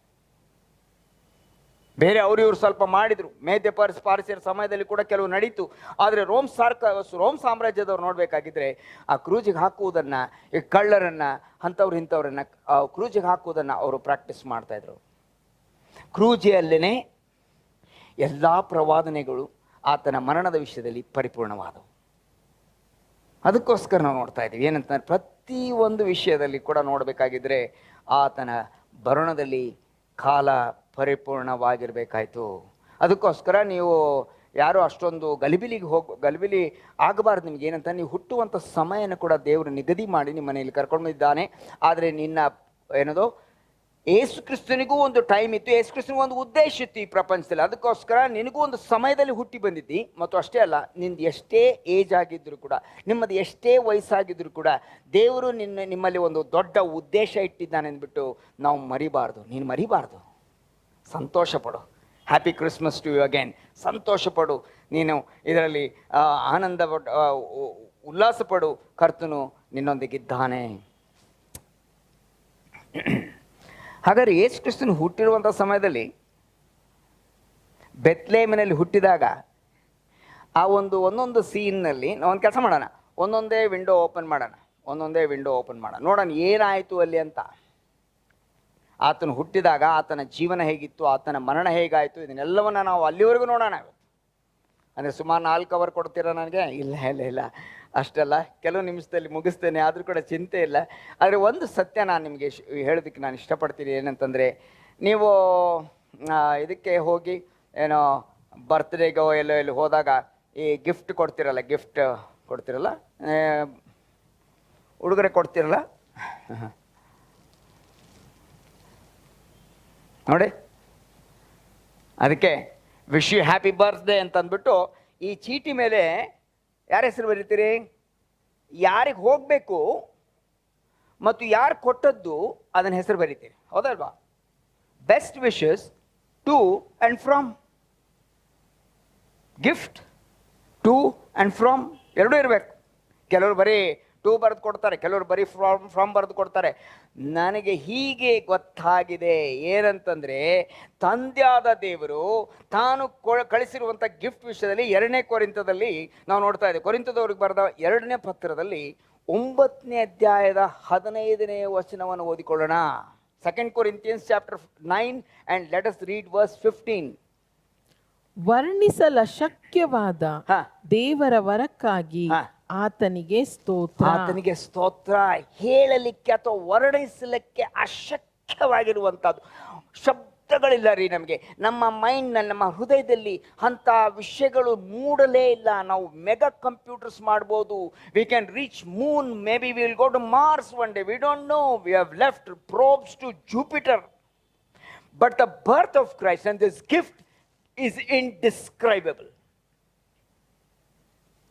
ಬೇರೆ ಇವರು ಸ್ವಲ್ಪ ಮಾಡಿದರು, ಮೇದ್ಯ ಪಾರಸಿಯರ ಸಮಯದಲ್ಲಿ ಕೂಡ ಕೆಲವು ನಡೀತು. ಆದರೆ ರೋಮ್ ಸಾಮ್ರಾಜ್ಯದವ್ರು ನೋಡಬೇಕಾಗಿದ್ದರೆ ಆ ಕ್ರೂಜಿಗೆ ಹಾಕುವುದನ್ನು, ಈ ಕಳ್ಳರನ್ನು, ಇಂಥವ್ರನ್ನ ಕ್ರೂಜಿಗೆ ಹಾಕುವುದನ್ನು ಅವರು ಪ್ರಾಕ್ಟೀಸ್ ಮಾಡ್ತಾಯಿದ್ರು. ಕ್ರೂಜಿಯಲ್ಲೇ ಎಲ್ಲ ಪ್ರವಾದನೆಗಳು ಆತನ ಮರಣದ ವಿಷಯದಲ್ಲಿ ಪರಿಪೂರ್ಣವಾದವು. ಅದಕ್ಕೋಸ್ಕರ ನಾವು ನೋಡ್ತಾ ಇದ್ದೀವಿ ಏನಂತಂದರೆ, ಪ್ರತಿಯೊಂದು ವಿಷಯದಲ್ಲಿ ಕೂಡ ನೋಡಬೇಕಾಗಿದ್ದರೆ ಆತನ ಬರಣದಲ್ಲಿ ಕಾಲ ಪರಿಪೂರ್ಣವಾಗಿರಬೇಕಾಯಿತು. ಅದಕ್ಕೋಸ್ಕರ ನೀವು ಯಾರು ಅಷ್ಟೊಂದು ಗಲಿಬಿಲಿ ಆಗಬಾರ್ದು. ನಿಮ್ಗೆ ಏನಂತ, ನೀವು ಹುಟ್ಟುವಂಥ ಸಮಯನ ಕೂಡ ದೇವರು ನಿಗದಿ ಮಾಡಿ ನಿಮ್ಮ ಮನೆಯಲ್ಲಿ ಕರ್ಕೊಂಡ್ಬಂದಿದ್ದಾನೆ. ಆದರೆ ನಿನ್ನ ಏನದು, ಯೇಸು ಕ್ರಿಸ್ತನಿಗೂ ಒಂದು ಟೈಮ್ ಇತ್ತು, ಯೇಸು ಕ್ರಿಸ್ತನಿಗೂ ಒಂದು ಉದ್ದೇಶ ಇತ್ತು ಈ ಪ್ರಪಂಚದಲ್ಲಿ. ಅದಕ್ಕೋಸ್ಕರ ನಿನಗೂ ಒಂದು ಸಮಯದಲ್ಲಿ ಹುಟ್ಟಿ ಬಂದಿದ್ದಿ. ಮತ್ತು ಅಷ್ಟೇ ಅಲ್ಲ, ನಿಂದು ಎಷ್ಟೇ ಏಜ್ ಆಗಿದ್ದರೂ ಕೂಡ, ನಿಮ್ಮದು ಎಷ್ಟೇ ವಯಸ್ಸಾಗಿದ್ದರೂ ಕೂಡ, ದೇವರು ನಿಮ್ಮಲ್ಲಿ ಒಂದು ದೊಡ್ಡ ಉದ್ದೇಶ ಇಟ್ಟಿದ್ದಾನೆ ಅಂದ್ಬಿಟ್ಟು ನಾವು ಮರಿಬಾರ್ದು. ನೀನು ಮರಿಬಾರ್ದು. ಸಂತೋಷ ಪಡು. Happy Christmas to you again. ಸಂತೋಷ ಪಡು, ನೀನು ಇದರಲ್ಲಿ ಆನಂದ ಉಲ್ಲಾಸ ಪಡು. ಕರ್ತನು ನಿನ್ನೊಂದಿಗಿದ್ದಾನೆ. ಹಾಗಾದರೆ ಯೇಸು ಕ್ರಿಸ್ತನು ಹುಟ್ಟಿರುವಂಥ ಸಮಯದಲ್ಲಿ ಬೆತ್ಲೆಹೇಮಿನಲ್ಲಿ ಹುಟ್ಟಿದಾಗ ಆ ಒಂದೊಂದು ಸೀನ್ನಲ್ಲಿ ನಾವು ಒಂದು ಕೆಲಸ ಮಾಡೋಣ, ಒಂದೊಂದೇ ವಿಂಡೋ ಓಪನ್ ಮಾಡೋಣ, ನೋಡೋಣ ಏನಾಯಿತು ಅಲ್ಲಿ ಅಂತ. ಆತನು ಹುಟ್ಟಿದಾಗ ಆತನ ಜೀವನ ಹೇಗಿತ್ತು, ಆತನ ಮರಣ ಹೇಗಾಯಿತು, ಇದನ್ನೆಲ್ಲವನ್ನು ನಾವು ಅಲ್ಲಿವರೆಗೂ ನೋಡೋಣ. ಅಂದರೆ ಸುಮಾರು 4 ಅವರ್ ಕೊಡ್ತೀರಾ ನನಗೆ? ಇಲ್ಲ, ಅಷ್ಟಲ್ಲ, ಕೆಲವು ನಿಮಿಷದಲ್ಲಿ ಮುಗಿಸ್ತೇನೆ, ಆದರೂ ಕೂಡ ಚಿಂತೆ ಇಲ್ಲ. ಆದರೆ ಒಂದು ಸತ್ಯ ನಾನು ನಿಮಗೆ ಹೇಳೋದಕ್ಕೆ ನಾನು ಇಷ್ಟಪಡ್ತೀನಿ. ಏನಂತಂದರೆ, ನೀವು ಇದಕ್ಕೆ ಹೋಗಿ ಏನೋ ಬರ್ತ್ಡೇಗೋ ಎಲ್ಲೋ ಹೋದಾಗ ಈ ಗಿಫ್ಟ್ ಕೊಡ್ತಿರಲ್ಲ, ಉಡುಗೊರೆ ಕೊಡ್ತಿರಲ್ಲ, ನೋಡಿ, ಅದಕ್ಕೆ ವಿಶ್ ಯು ಹ್ಯಾಪಿ ಬರ್ತ್ಡೇ ಅಂತಂದ್ಬಿಟ್ಟು ಈ ಚೀಟಿ ಮೇಲೆ ಯಾರ ಹೆಸರು ಬರೀತೀರಿ, ಯಾರಿಗೆ ಹೋಗಬೇಕು ಮತ್ತು ಯಾರು ಕೊಟ್ಟದ್ದು ಅದನ್ನ ಹೆಸರು ಬರೀತೀರಿ, ಹೌದಲ್ವಾ? Best wishes to and from. Gift to and from ಎರಡೂ ಇರಬೇಕು. ಕೆಲವರು ಬರೀ ಟು ಬರೆದು ಕೊಡ್ತಾರೆ, ಕೆಲವರು ಬರೀ ಫ್ರಮ್ ಬರೆದು ಕೊಡ್ತಾರೆ. ನನಗೆ ಹೀಗೆ ಗೊತ್ತಾಗಿದೆ ಏನಂತಂದರೆ, ತಂದೆಯಾದ ದೇವರು ತಾನು ಕಳಿಸಿರುವಂಥ ಗಿಫ್ಟ್ ವಿಷಯದಲ್ಲಿ 2ನೇ ಕೊರಿಂಥದಲ್ಲಿ ನಾವು ನೋಡ್ತಾ ಇದ್ದೇವೆ. ಕೊರಿಂಥದವ್ರಿಗೆ ಬರೆದ 2ನೇ ಪತ್ರದಲ್ಲಿ 9ನೇ ಅಧ್ಯಾಯದ 15ನೇ ವಚನವನ್ನು ಓದಿಕೊಳ್ಳೋಣ. 2 Corinthians chapter 9 and let us read verse 15. ವರ್ಣಿಸಲ ಶಕ್ಯವಾದ ದೇವರ ವರಕ್ಕಾಗಿ ಆತನಿಗೆ ಸ್ತೋತ್ರ. ಹೇಳಲಿಕ್ಕೆ ಅಥವಾ ವರ್ಣಿಸಲಿಕ್ಕೆ ಅಶಕ್ಯವಾಗಿರುವಂಥದ್ದು ಶಬ್ದಗಳಿಲ್ಲ ರೀ ನಮಗೆ. ನಮ್ಮ ಮೈಂಡ್ನಲ್ಲಿ, ನಮ್ಮ ಹೃದಯದಲ್ಲಿ ಅಂಥ ವಿಷಯಗಳು ಮೂಡಲೇ ಇಲ್ಲ. ನಾವು ಮೆಗಾ ಕಂಪ್ಯೂಟರ್ಸ್ ಮಾಡ್ಬೋದು, we can reach moon, maybe we will go to Mars one day, we don't know. We have left probes to Jupiter, but the birth of Christ and this gift is indescribable.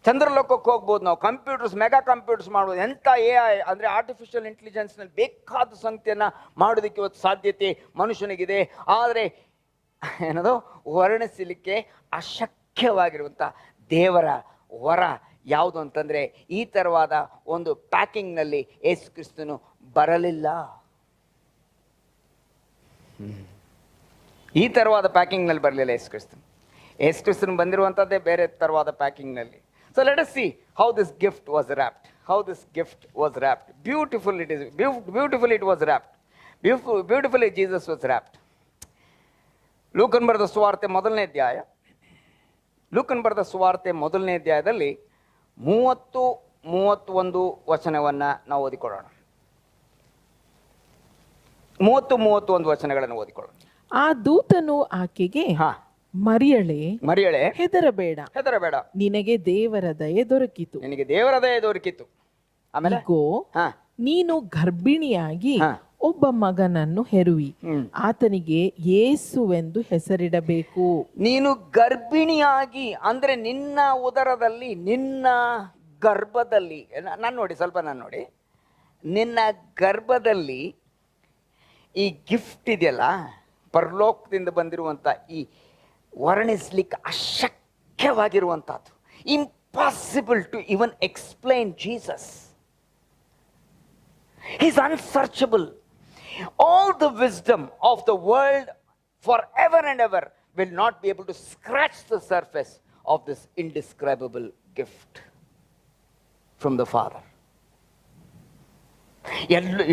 ಚಂದ್ರಲೋಕಕ್ಕೆ ಹೋಗ್ಬೋದು ನಾವು, computers, mega computers ಮಾಡ್ಬೋದು, ಎಂಥ AI ಅಂದರೆ artificial ಇಂಟೆಲಿಜೆನ್ಸ್ನಲ್ಲಿ ಬೇಕಾದ ಸಂಗತಿಯನ್ನು ಮಾಡೋದಕ್ಕೆ ಇವತ್ತು ಸಾಧ್ಯತೆ ಮನುಷ್ಯನಿಗಿದೆ. ಆದರೆ ಏನದು ವರ್ಣಿಸಲಿಕ್ಕೆ ಅಶಕ್ಯವಾಗಿರುವಂಥ ದೇವರ ವರ ಯಾವುದು ಅಂತಂದರೆ ಈ ಥರವಾದ ಒಂದು ಪ್ಯಾಕಿಂಗ್ನಲ್ಲಿ ಯೇಸು ಕ್ರಿಸ್ತನು ಬರಲಿಲ್ಲ. ಈ ಥರವಾದ ಪ್ಯಾಕಿಂಗ್ನಲ್ಲಿ ಬರಲಿಲ್ಲ ಯೇಸು ಕ್ರಿಸ್ತನು. ಯೇಸು ಕ್ರಿಸ್ತನು ಬಂದಿರುವಂಥದ್ದೇ ಬೇರೆ ಥರವಾದ ಪ್ಯಾಕಿಂಗ್ನಲ್ಲಿ. So let us see how this gift was wrapped. How this gift was wrapped. Beautiful it is, beautiful it was wrapped. Beautifully Jesus was wrapped. ಲೂಕನ್ ಬರೆದ ಸುವಾರ್ತೆ ಮೊದಲನೇ ಅಧ್ಯಾಯ, ಲೂಕನ್ ಬರೆದ ಸುವಾರ್ತೆ ಮೊದಲನೇ ಅಧ್ಯಾಯದಲ್ಲಿ 30-31 ವಚನವನ್ನು ನಾವು ಓದಿಕೊಳ್ಳೋಣ. 30-31 ವಚನಗಳನ್ನು ಓದಿಕೊಳ್ಳೋಣ. ಆ ದೂತನು ಆಕೆಗೆ, ಮರಿಯಳೇ ಮರಿಯಳೇ ಹೆದರಬೇಡ, ಹೆದರಬೇಡ, ನಿನಗೆ ದೇವರ ದಯೆ ದೊರಕಿತು, ನಿನಗೆ ದೇವರ ದಯೆ ದೊರಕಿತು. ಆಮೇಲೆ ಇಗೋ ನೀನು ಗರ್ಭಿಣಿಯಾಗಿ ಒಬ್ಬ ಮಗನನ್ನು ಹೆರುವಿ, ಆತನಿಗೆ ಯೇಸುವೆಂದು ಹೆಸರಿಡಬೇಕು. ನೀನು ಗರ್ಭಿಣಿಯಾಗಿ ಅಂದ್ರೆ ನಿನ್ನ ಉದರದಲ್ಲಿ, ನಿನ್ನ ಗರ್ಭದಲ್ಲಿ, ನಾನು ನೋಡಿ ಸ್ವಲ್ಪ, ನಾನು ನೋಡಿ, ನಿನ್ನ ಗರ್ಭದಲ್ಲಿ ಈ ಗಿಫ್ಟ್ ಇದೆಯಲ್ಲ, ಪರಲೋಕದಿಂದ ಬಂದಿರುವಂಥ ಈ ವರ್ಣಿಸ್ಲಿಕ್ಕೆ ಅಶಕ್ಯವಾಗಿರುವಂಥದ್ದು, impossible to even explain Jesus. He is unsearchable. All the wisdom of the world forever and ever will not be able to scratch the surface of this indescribable gift from the Father.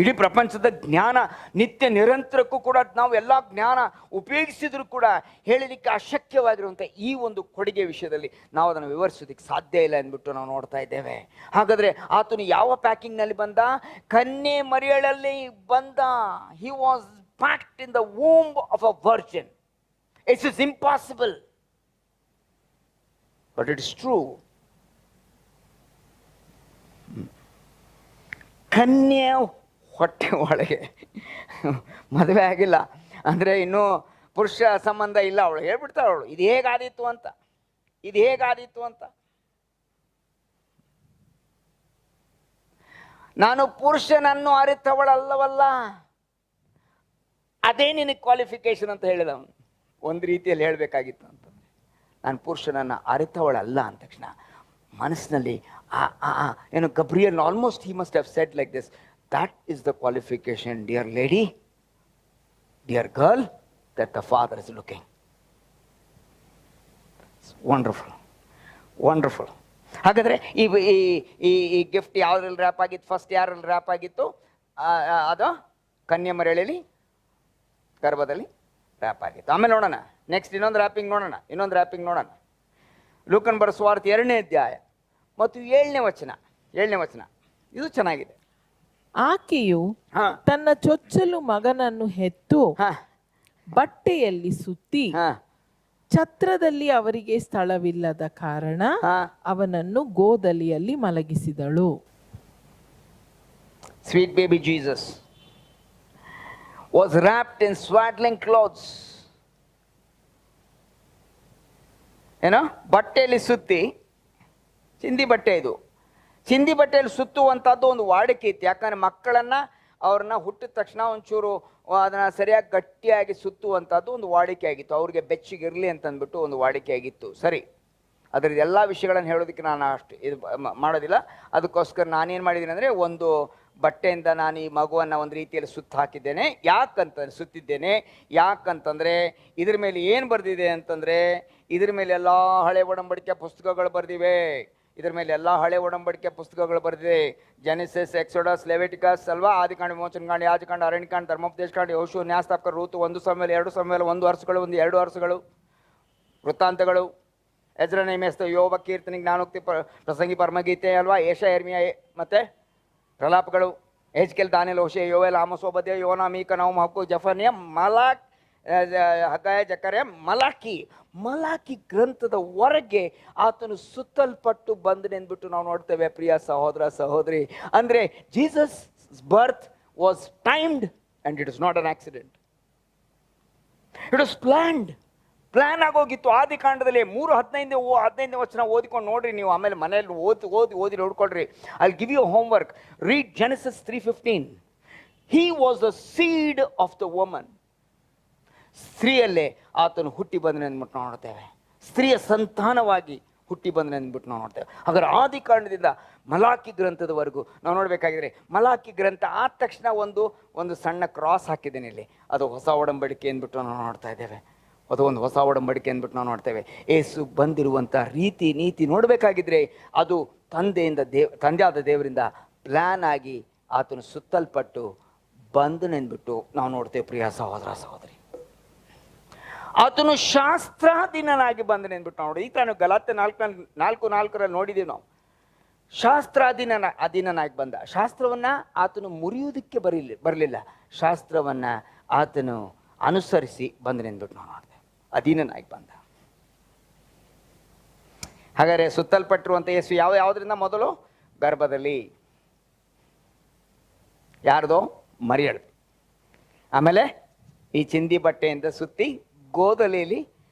ಇಡೀ ಪ್ರಪಂಚದ ಜ್ಞಾನ ನಿತ್ಯ ನಿರಂತರಕ್ಕೂ ಕೂಡ ನಾವು ಎಲ್ಲ ಜ್ಞಾನ ಉಪಯೋಗಿಸಿದ್ರು ಕೂಡ ಹೇಳಲಿಕ್ಕೆ ಅಶಕ್ಯವಾಗಿರುವಂಥ ಈ ಒಂದು ಕೊಡುಗೆ ವಿಷಯದಲ್ಲಿ ನಾವು ಅದನ್ನು ವಿವರಿಸೋದಕ್ಕೆ ಸಾಧ್ಯ ಇಲ್ಲ ಅಂದ್ಬಿಟ್ಟು ನಾವು ನೋಡ್ತಾ ಇದ್ದೇವೆ. ಹಾಗಾದರೆ ಆತನು ಯಾವ ಪ್ಯಾಕಿಂಗ್ನಲ್ಲಿ ಬಂದ? ಕನ್ಯೆ ಮರಿಯಳಲ್ಲಿ ಬಂದ. He was packed in the womb of a virgin. It's is impossible, but it is true. ಕನ್ಯೆ ಹೊಟ್ಟೆ ಒಳಗೆ ಮದುವೆ ಆಗಿಲ್ಲ ಅಂದರೆ ಇನ್ನೂ ಪುರುಷ ಸಂಬಂಧ ಇಲ್ಲ, ಅವಳು ಹೇಳ್ಬಿಡ್ತಾಳೆ, ಅವಳು ಇದು ಹೇಗಾದೀತು ಅಂತ, ಇದು ಹೇಗಾದೀತು ಅಂತ. ನಾನು ಪುರುಷನನ್ನು ಅರಿತವಳಲ್ಲವಲ್ಲ, ಅದೇ ನಿನಗೆ ಕ್ವಾಲಿಫಿಕೇಶನ್ ಅಂತ ಹೇಳಿದ ಅವನು. ಒಂದು ರೀತಿಯಲ್ಲಿ ಹೇಳಬೇಕಾಗಿತ್ತು ಅಂತಂದರೆ, ನಾನು ಪುರುಷನನ್ನು ಅರಿತವಳಲ್ಲ ಅಂದ ತಕ್ಷಣ ಮನಸ್ಸಿನಲ್ಲಿ ಏನು Gabriel almost he must have said like this, that is the qualification, dear lady, dear girl, that the Father is looking. It's wonderful, wonderful. ಹಾಗಾದರೆ ಈ ಗಿಫ್ಟ್ ಯಾವ್ದ್ರಲ್ಲಿ ರ್ಯಾಪ್ ಆಗಿತ್ತು? ಫಸ್ಟ್ ಯಾರಲ್ಲಿ ರ್ಯಾಪ್ ಆಗಿತ್ತು? ಅದು ಕನ್ಯೆ ಮರಿಯಳಲ್ಲಿ ಗರ್ಭದಲ್ಲಿ ರ್ಯಾಪ್ ಆಗಿತ್ತು. ಆಮೇಲೆ ನೋಡೋಣ, ನೆಕ್ಸ್ಟ್ ಇನ್ನೊಂದು ರ್ಯಾಪಿಂಗ್ ನೋಡೋಣ. ಲೂಕನ್ ಬರೆದ ಸುವಾರ್ತೆ 2ನೇ ಅಧ್ಯಾಯ ಮತ್ತು 7ನೇ ವಚನ. ಇದು ಚೆನ್ನಾಗಿದೆ. ಆಕೆಯು ತನ್ನ ಚೊಚ್ಚಲು ಮಗನನ್ನು ಹೆತ್ತು ಬಟ್ಟೆಯಲ್ಲಿ ಸುತ್ತಿ, ಛತ್ರದಲ್ಲಿ ಅವರಿಗೆ ಸ್ಥಳವಿಲ್ಲದ ಕಾರಣ ಅವನನ್ನು ಗೋದಲಿಯಲ್ಲಿ ಮಲಗಿಸಿದಳು. Sweet baby Jesus was wrapped in swaddling clothes. ಏನೋ ಬಟ್ಟೆಯಲ್ಲಿ ಸುತ್ತಿ, ಚಿಂದಿ ಬಟ್ಟೆ, ಇದು ಚಿಂದಿ ಬಟ್ಟೆಯಲ್ಲಿ ಸುತ್ತುವಂಥದ್ದು ಒಂದು ವಾಡಿಕೆ ಇತ್ತು. ಯಾಕಂದರೆ ಮಕ್ಕಳನ್ನು ಅವ್ರನ್ನ ಹುಟ್ಟಿದ ತಕ್ಷಣ ಒಂಚೂರು ಅದನ್ನು ಸರಿಯಾಗಿ ಗಟ್ಟಿಯಾಗಿ ಸುತ್ತುವಂಥದ್ದು ಒಂದು ವಾಡಿಕೆ ಆಗಿತ್ತು. ಅವ್ರಿಗೆ ಬೆಚ್ಚಗಿರಲಿ ಅಂತಂದ್ಬಿಟ್ಟು ಒಂದು ವಾಡಿಕೆ ಆಗಿತ್ತು. ಸರಿ, ಅದರದ್ದು ಎಲ್ಲ ವಿಷಯಗಳನ್ನು ಹೇಳೋದಕ್ಕೆ ನಾನು ಅಷ್ಟು ಇದು ಮಾಡೋದಿಲ್ಲ. ಅದಕ್ಕೋಸ್ಕರ ನಾನೇನು ಮಾಡಿದ್ದೀನಿ ಅಂದರೆ, ಒಂದು ಬಟ್ಟೆಯಿಂದ ನಾನು ಈ ಮಗುವನ್ನು ಒಂದು ರೀತಿಯಲ್ಲಿ ಸುತ್ತಿದ್ದೇನೆ. ಯಾಕಂತಂದರೆ ಇದ್ರ ಮೇಲೆ ಏನು ಬರೆದಿದೆ ಅಂತಂದರೆ, ಇದ್ರ ಮೇಲೆ ಎಲ್ಲ ಹಳೆ ಒಡಂಬಡಿಕೆ ಪುಸ್ತಕಗಳು ಬರೆದಿವೆ. ಜೆನೆಸಿಸ್, ಎಕ್ಸೋಡಸ್, ಲೆವಿಟಿಕಸ್ ಅಲ್ವಾ, ಆದಿಕಾಂಡ, ವಿಮೋಚನಕಾಂಡ, ಯಾಜಕಾಂಡ, ಅರಣ್ಯಕಾಂಡ, ಧರ್ಮೋಪದೇಶಕಾಂಡ, ಯೆಹೋಶುವ, ನ್ಯಾಯಸ್ಥಾಪಕ, ರೂತು, 1 ಸಮುವೇಲ, 2 ಸಮುವೇಲ, 1 ವರ್ಷಗಳು, 2 ವರ್ಷಗಳು, ವೃತ್ತಾಂತಗಳು, ಎಜ್ರ, ನೇಹ್ಯ, ಯೋಬ, ಕೀರ್ತನೆ, ಜ್ಞಾನೋಕ್ತಿ, ಪ್ರಸಂಗಿ, ಪರಮಗೀತೆ ಅಲ್ವಾ, ಯೆಶಾಯ, ಯೆರೆಮೀಯ ಮತ್ತು ಪ್ರಲಾಪಗಳು, ಎಜ್ಕೇಲ್, ದಾನಿಯೇಲ, Hoshea, ಯೋವೇಲ, Amos, Obadiah, ಯೋನಾ, Micah, Nahum, ಹಬಕ್ಕೂಕ್, ಜೆಫನ್ಯ, ಮಲಾಕ್, ಹಗ್ಗಾಯ, ಜಕರ್ಯ, Malachi ಗ್ರಂಥದ ಹೊರಗೆ ಆತನು ಸುತ್ತಲ್ಪಟ್ಟು ಬಂದನೆಂದ್ಬಿಟ್ಟು ನಾವು ನೋಡ್ತೇವೆ. ಪ್ರಿಯ ಸಹೋದರ ಸಹೋದರಿ, ಅಂದರೆ Jesus birth was timed and it is not an accident. It was plan ಆಗೋಗಿತ್ತು. ಆದಿ ಕಾಂಡದಲ್ಲಿ 3:15 ವಚನ ಓದಿಕೊಂಡು ನೋಡ್ರಿ ನೀವು, ಆಮೇಲೆ ಮನೆಯಲ್ಲಿ ಓದಿ ನೋಡ್ಕೊಳ್ರಿ. I give you homework. Read Genesis 3:15. He was the seed of the woman. ಸ್ತ್ರೀಯಲ್ಲೇ ಆತನು ಹುಟ್ಟಿ ಬಂದನೆ ಅಂದ್ಬಿಟ್ಟು ನಾವು ನೋಡ್ತೇವೆ. ಸ್ತ್ರೀಯ ಸಂತಾನವಾಗಿ ಹುಟ್ಟಿ ಬಂದನೆ ಅಂದ್ಬಿಟ್ಟು ನಾವು ನೋಡ್ತೇವೆ. ಹಾಗಾದ್ರೆ ಆದಿ ಕಾಂಡದಿಂದ ಮಲಾಕಿ ಗ್ರಂಥದವರೆಗೂ ನಾವು ನೋಡಬೇಕಾಗಿದ್ರೆ, ಮಲಾಕಿ ಗ್ರಂಥ ಆದ ತಕ್ಷಣ ಒಂದು ಸಣ್ಣ ಕ್ರಾಸ್ ಹಾಕಿದ್ದೇನೆ ಇಲ್ಲಿ. ಅದು ಹೊಸ ಒಡಂಬಡಿಕೆ ಅಂದ್ಬಿಟ್ಟು ನಾವು ನೋಡ್ತಾ ಇದ್ದೇವೆ. ಅದು ಒಂದು ಹೊಸ ಒಡಂಬಡಿಕೆ ಅಂದ್ಬಿಟ್ಟು ನಾವು ನೋಡ್ತೇವೆ. ಏಸು ಬಂದಿರುವಂಥ ರೀತಿ ನೀತಿ ನೋಡಬೇಕಾಗಿದ್ರೆ ಅದು ತಂದೆಯಾದ ದೇವರಿಂದ ಪ್ಲ್ಯಾನ್ ಆಗಿ ಆತನು ಸುತ್ತಲ್ಪಟ್ಟು ಬಂದನೆಂದ್ಬಿಟ್ಟು ನಾವು ನೋಡ್ತೇವೆ. ಪ್ರಿಯ ಸಹೋದರ ಸಹೋದರಿ, ಆತನು ಶಾಸ್ತ್ರಾಧೀನನಾಗಿ ಬಂದನೆ ಅಂದ್ಬಿಟ್ಟು ನಾವು ನೋಡಿ. ಈಗ ತಾನು ಗಲಾತ್ಯ 4:4 ನೋಡಿದ್ದೀವಿ ನಾವು. ಅಧೀನನಾಗಿ ಬಂದ. ಶಾಸ್ತ್ರವನ್ನ ಆತನು ಮುರಿಯುವುದಕ್ಕೆ ಬರಲಿಲ್ಲ, ಶಾಸ್ತ್ರವನ್ನ ಆತನು ಅನುಸರಿಸಿ ಬಂದನೆ ಅಂದ್ಬಿಟ್ಟು ನಾವು ನೋಡ್ತೇವೆ. ಅಧೀನನಾಗಿ ಬಂದ. ಹಾಗಾದರೆ ಸುತ್ತಲ್ಪಟ್ಟಿರುವಂಥ ಯೇಸು ಯಾವುದರಿಂದ ಮೊದಲು ಗರ್ಭದಲ್ಲಿ ಯಾರ್ದೋ ಮರಿಯಳು, ಆಮೇಲೆ ಈ ಚಿಂದಿ ಬಟ್ಟೆಯಿಂದ ಸುತ್ತಿ ಗೋದಲಿಯಲ್ಲಿ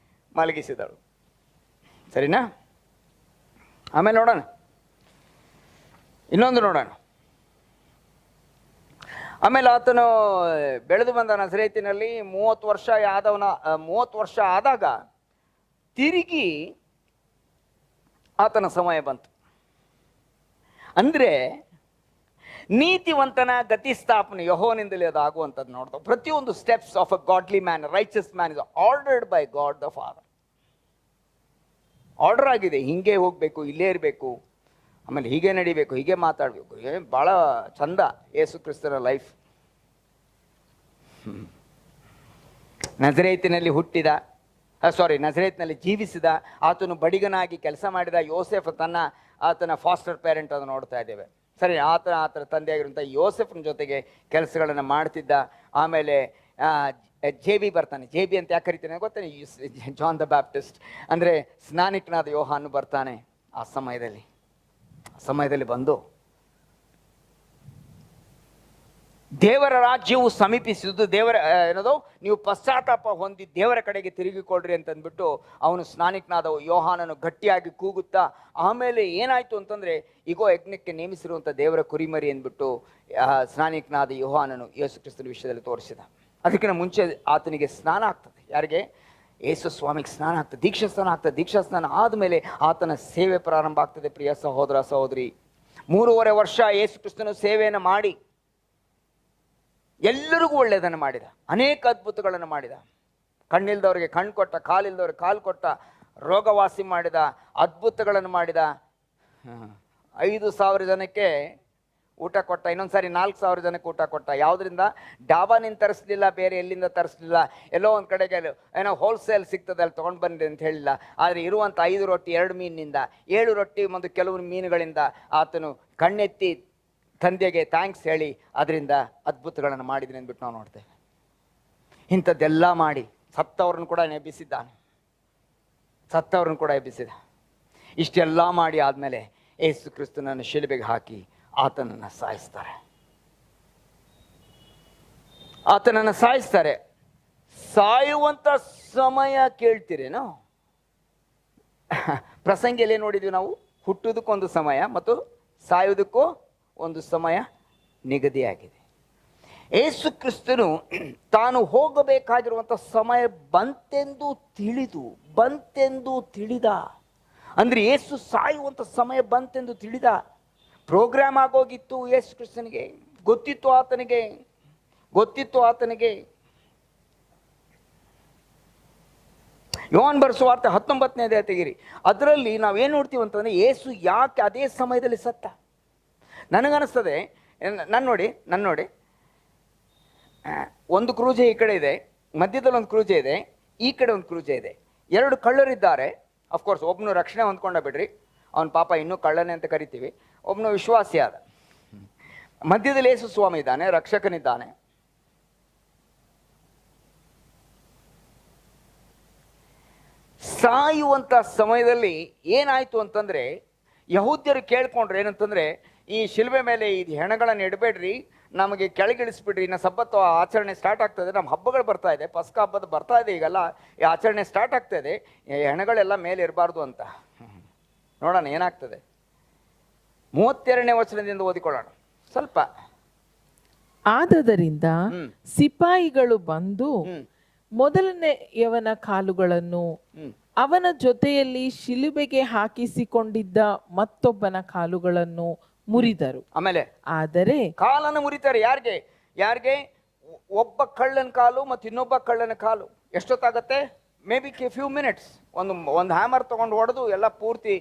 ಮಲಗಿಸಿದಳು. ಸರಿನಾ? ಆಮೇಲೆ ನೋಡೋಣ, ಇನ್ನೊಂದು ನೋಡೋಣ. ಆಮೇಲೆ ಆತನು ಬೆಳೆದು ಬಂದ ನಜರೇತಿನಲ್ಲಿ 30 ವರ್ಷ ಆದಾಗ ತಿರುಗಿ ಆತನ ಸಮಯ ಬಂತು. ಅಂದರೆ ನೀತಿವಂತನ ಗತಿ ಸ್ಥಾಪನೆ ಯೆಹೋವನಿಂದಲೇ ಅದು ಆಗುವಂಥದ್ದು ನೋಡ್ತಾವೆ. ಪ್ರತಿಯೊಂದು steps of a godly man, righteous man is ordered by god the father. Order ಆಗಿದೆ, ಹಿಂಗೆ ಹೋಗಬೇಕು, ಇಲ್ಲೇ ಇರಬೇಕು, ಆಮೇಲೆ ಹೀಗೆ ನಡಿಬೇಕು, ಹೀಗೆ ಮಾತಾಡಬೇಕು. ಭಾಳ ಚಂದ ಯೇಸು ಕ್ರಿಸ್ತನ ಲೈಫ್. ನಜರೇತಿನಲ್ಲಿ ನಜರೇತಿನಲ್ಲಿ ಜೀವಿಸಿದ, ಆತನು ಬಡಿಗನಾಗಿ ಕೆಲಸ ಮಾಡಿದ. ಯೋಸೆಫ್ ಆತನ ಫಾಸ್ಟರ್ ಪೇರೆಂಟ್ ಅದು ನೋಡ್ತಾ ಇದ್ದೇವೆ. ಸರಿ, ಆತನ ತಂದೆಯಾಗಿರುವಂಥ ಯೋಸೆಫ್ನ ಜೊತೆಗೆ ಕೆಲಸಗಳನ್ನು ಮಾಡ್ತಿದ್ದ. ಆಮೇಲೆ ಜೇಬಿ ಬರ್ತಾನೆ. ಜೇಬಿ ಅಂತ ಯಾಕೆ ಕರಿತಾನೆ ಗೊತ್ತಾನೆ? ಜಾನ್ ದ ಬ್ಯಾಪ್ಟಿಸ್ಟ್, ಅಂದರೆ ಸ್ನಾನಿಕನಾದ ಯೋಹಾನು ಬರ್ತಾನೆ. ಆ ಸಮಯದಲ್ಲಿ ಬಂದು ದೇವರ ರಾಜ್ಯವು ಸಮೀಪಿಸಿದ್ದು, ನೀವು ಪಶ್ಚಾತ್ತಾಪ ಹೊಂದಿ ದೇವರ ಕಡೆಗೆ ತಿರುಗಿಕೊಳ್ರಿ ಅಂತಂದ್ಬಿಟ್ಟು ಅವನು ಸ್ನಾನಿಕನಾದ ಯೋಹಾನನು ಗಟ್ಟಿಯಾಗಿ ಕೂಗುತ್ತಾ, ಆಮೇಲೆ ಏನಾಯಿತು ಅಂತಂದರೆ, ಈಗೋ ಯಜ್ಞಕ್ಕೆ ನೇಮಿಸಿರುವಂಥ ದೇವರ ಕುರಿಮರಿ ಅಂದ್ಬಿಟ್ಟು ಸ್ನಾನಿಕನಾದ ಯೋಹಾನನು ಯೇಸು ಕ್ರಿಸ್ತನ ವಿಷಯದಲ್ಲಿ ತೋರಿಸಿದ. ಅದಕ್ಕಿಂತ ಮುಂಚೆ ಆತನಿಗೆ ಸ್ನಾನ ಆಗ್ತದೆ. ಯಾರಿಗೆ? ಯೇಸು ಸ್ವಾಮಿಗೆ ಸ್ನಾನ ಆಗ್ತದೆ, ದೀಕ್ಷಾಸ್ನಾನ ಆಗ್ತದೆ. ದೀಕ್ಷಾಸ್ನಾನ ಆದಮೇಲೆ ಆತನ ಸೇವೆ ಪ್ರಾರಂಭ ಆಗ್ತದೆ. ಪ್ರಿಯ ಸಹೋದರ ಸಹೋದರಿ, 3.5 ವರ್ಷ ಯೇಸು ಕ್ರಿಸ್ತನು ಸೇವೆಯನ್ನು ಮಾಡಿ ಎಲ್ಲರಿಗೂ ಒಳ್ಳೆಯದನ್ನು ಮಾಡಿದ. ಅನೇಕ ಅದ್ಭುತಗಳನ್ನು ಮಾಡಿದ. ಕಣ್ಣಿಲ್ದವ್ರಿಗೆ ಕಣ್ಣು ಕೊಟ್ಟ, ಕಾಲಿಲ್ದವ್ರಿಗೆ ಕಾಲು ಕೊಟ್ಟ, ರೋಗವಾಸಿ ಮಾಡಿದ, ಅದ್ಭುತಗಳನ್ನು ಮಾಡಿದ. 5,000 ಜನಕ್ಕೆ ಊಟ ಕೊಟ್ಟ. ಇನ್ನೊಂದ್ಸಾರಿ 4,000 ಜನಕ್ಕೆ ಊಟ ಕೊಟ್ಟ. ಯಾವುದರಿಂದ? ಡಾಬಾನಿಂದ ತರಿಸ್ಲಿಲ್ಲ, ಬೇರೆ ಎಲ್ಲಿಂದ ತರಿಸ್ಲಿಲ್ಲ. ಎಲ್ಲೋ ಒಂದು ಕಡೆಗೆ ಏನೋ ಹೋಲ್ಸೇಲ್ ಸಿಗ್ತದೆ, ಅಲ್ಲಿ ತೊಗೊಂಡು ಬನ್ನಿ ಅಂತ ಹೇಳಿಲ್ಲ. ಆದರೆ ಇರುವಂಥ 5 ರೊಟ್ಟಿ 2 ಮೀನಿನಿಂದ, 7 ರೊಟ್ಟಿ ಮತ್ತು ಕೆಲವು ಮೀನುಗಳಿಂದ ಆತನು ಕಣ್ಣೆತ್ತಿ ತಂದೆಗೆ ಥ್ಯಾಂಕ್ಸ್ ಹೇಳಿ ಅದರಿಂದ ಅದ್ಭುತಗಳನ್ನು ಮಾಡಿದ್ದೀನಿ ಅಂದ್ಬಿಟ್ಟು ನಾವು ನೋಡ್ತೇವೆ. ಇಂಥದ್ದೆಲ್ಲ ಮಾಡಿ ಸತ್ತವ್ರನ್ನ ಕೂಡ ಎಬ್ಬಿಸಿದ. ಇಷ್ಟೆಲ್ಲ ಮಾಡಿ ಆದಮೇಲೆ ಯೇಸು ಕ್ರಿಸ್ತನನ್ನು ಶಿಲುಬೆಗೆ ಹಾಕಿ ಆತನನ್ನು ಸಾಯಿಸ್ತಾರೆ. ಸಾಯುವಂಥ ಸಮಯ ಕೇಳ್ತೀರೇನೋ? ಪ್ರಸಂಗಿಯಲ್ಲಿ ನೋಡಿದ್ವಿ ನಾವು, ಹುಟ್ಟುವುದಕ್ಕೊಂದು ಸಮಯ ಮತ್ತು ಸಾಯುವುದಕ್ಕೂ ಒಂದು ಸಮಯ ನಿಗದಿಯಾಗಿದೆ. ಯೇಸು ಕ್ರಿಸ್ತನು ತಾನು ಹೋಗಬೇಕಾಗಿರುವಂಥ ಸಮಯ ಬಂತೆಂದು ತಿಳಿದ. ಅಂದರೆ ಯೇಸು ಸಾಯುವಂಥ ಸಮಯ ಬಂತೆಂದು ತಿಳಿದ. ಪ್ರೋಗ್ರಾಮ್ ಆಗೋಗಿತ್ತು ಯೇಸು ಕ್ರಿಸ್ತನಿಗೆ, ಗೊತ್ತಿತ್ತು ಆತನಿಗೆ. ಯೋಹಾನ ಬರೆಸುವಾರ್ತೆ 19ನೇ ಅಧ್ಯಾಯ ತೆಗಿರಿ. ಅದರಲ್ಲಿ ನಾವೇನು ನೋಡ್ತೀವಿ ಅಂತಂದರೆ, ಯೇಸು ಯಾಕೆ ಅದೇ ಸಮಯದಲ್ಲಿ ಸತ್ತ? ನನಗನ್ನಿಸ್ತದೆ, ನನ್ನ ನೋಡಿ, ಒಂದು ಕ್ರೂಜೆ ಈ ಕಡೆ ಇದೆ, ಮಧ್ಯದಲ್ಲಿ ಒಂದು ಕ್ರೂಜೆ ಇದೆ, ಈ ಕಡೆ ಒಂದು ಕ್ರೂಜೆ ಇದೆ. 2 ಕಳ್ಳರಿದ್ದಾರೆ. ಅಫ್ಕೋರ್ಸ್ ಒಬ್ಬನು ರಕ್ಷಣೆ ಹೊಂದ್ಕೊಂಡ ಬಿಡ್ರಿ, ಅವನ ಪಾಪ ಇನ್ನೂ ಕಳ್ಳನೆ ಅಂತ ಕರಿತೀವಿ. ಒಬ್ಬನು ವಿಶ್ವಾಸಿ ಆದ. ಮಧ್ಯದಲ್ಲಿ ಯೇಸು ಸ್ವಾಮಿ ಇದ್ದಾನೆ, ರಕ್ಷಕನಿದ್ದಾನೆ. ಸಾಯುವಂಥ ಸಮಯದಲ್ಲಿ ಏನಾಯಿತು ಅಂತಂದರೆ, ಯಹೂದ್ಯರು ಕೇಳ್ಕೊಂಡ್ರೆ ಏನಂತಂದರೆ, ಈ ಶಿಲುಬೆ ಮೇಲೆ ಈ ಹೆಣಗಳನ್ನು ಇಡಬೇಡ್ರಿ, ನಮಗೆ ಕೆಳಗಿಳಿಸ್ಬಿಡ್ರಿ, ಇನ್ನು ಸಬ್ಬತ್ತು ಆಚರಣೆ ಸ್ಟಾರ್ಟ್ ಆಗ್ತದೆ, ನಮ್ಮ ಹಬ್ಬಗಳು ಬರ್ತಾ ಇದೆ, ಪಸ್ಕ ಹಬ್ಬದ ಬರ್ತಾ ಇದೆ, ಈಗೆಲ್ಲ ಈ ಆಚರಣೆ ಸ್ಟಾರ್ಟ್ ಆಗ್ತಾ ಇದೆ, ಈ ಹೆಣಗಳೆಲ್ಲ ಮೇಲೆ ಇರಬಾರ್ದು ಅಂತ. ನೋಡೋಣ ಏನಾಗ್ತದೆ. 32ನೇ ವಚನದಿಂದ ಓದಿಕೊಳ್ಳೋಣ ಸ್ವಲ್ಪ. ಆದದರಿಂದ ಸಿಪಾಯಿಗಳು ಬಂದು ಮೊದಲನೆಯವನ ಕಾಲುಗಳನ್ನು ಅವನ ಜೊತೆಯಲ್ಲಿ ಶಿಲುಬೆಗೆ ಹಾಕಿಸಿಕೊಂಡಿದ್ದ ಮತ್ತೊಬ್ಬನ ಕಾಲುಗಳನ್ನು ಮುರಿದರು. ಆಮೇಲೆ ಆದರೆ ಕಾಲನ್ನು ಮುರಿತಾರೆ. ಯಾರಿಗೆ ಯಾರಿಗೆ? ಒಬ್ಬ ಕಳ್ಳನ ಕಾಲು ಮತ್ತು ಇನ್ನೊಬ್ಬ ಕಳ್ಳನ ಕಾಲು. ಎಷ್ಟೊತ್ತಾಗತ್ತೆ? May be few minutes. ಒಂದು ಹ್ಯಾಮರ್ ತಗೊಂಡು ಹೊಡೆದು ಎಲ್ಲ ಪೂರ್ತಿ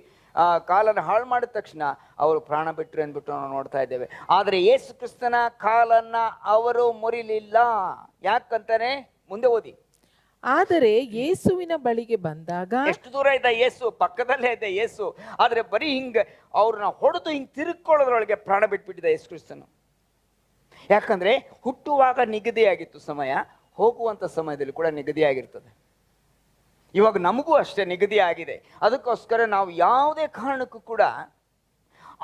ಕಾಲನ್ನು ಹಾಳು ಮಾಡಿದ ತಕ್ಷಣ ಅವರು ಪ್ರಾಣ ಬಿಟ್ಟರು ಅಂದ್ಬಿಟ್ಟು ನಾವು ನೋಡ್ತಾ ಇದ್ದೇವೆ. ಆದರೆ ಯೇಸು ಕ್ರಿಸ್ತನ ಕಾಲನ್ನ ಅವರು ಮುರಿಲಿಲ್ಲ. ಯಾಕಂತಾನೆ? ಮುಂದೆ ಓದಿ. ಆದರೆ ಯೇಸುವಿನ ಬಳಿಗೆ ಬಂದಾಗ, ಎಷ್ಟು ದೂರ ಇದ್ದ ಯೇಸು? ಪಕ್ಕದಲ್ಲೇ ಇದ್ದ ಯೇಸು. ಆದ್ರೆ ಬರೀ ಹಿಂಗ ಅವ್ರನ್ನ ಹೊಡೆದು ಹಿಂಗ್ ತಿರುಗ್ಕೊಳ್ಳೋದ್ರೊಳಗೆ ಪ್ರಾಣ ಬಿಟ್ಬಿಟ್ಟಿದ್ದ ಯೇಸು ಕ್ರಿಸ್ತನು. ಯಾಕಂದ್ರೆ ಹುಟ್ಟುವಾಗ ನಿಗದಿಯಾಗಿತ್ತು ಸಮಯ, ಹೋಗುವಂತ ಸಮಯದಲ್ಲಿ ಕೂಡ ನಿಗದಿಯಾಗಿರ್ತದೆ. ಇವಾಗ ನಮಗೂ ಅಷ್ಟೇ ನಿಗದಿ ಆಗಿದೆ. ಅದಕ್ಕೋಸ್ಕರ ನಾವು ಯಾವುದೇ ಕಾರಣಕ್ಕೂ ಕೂಡ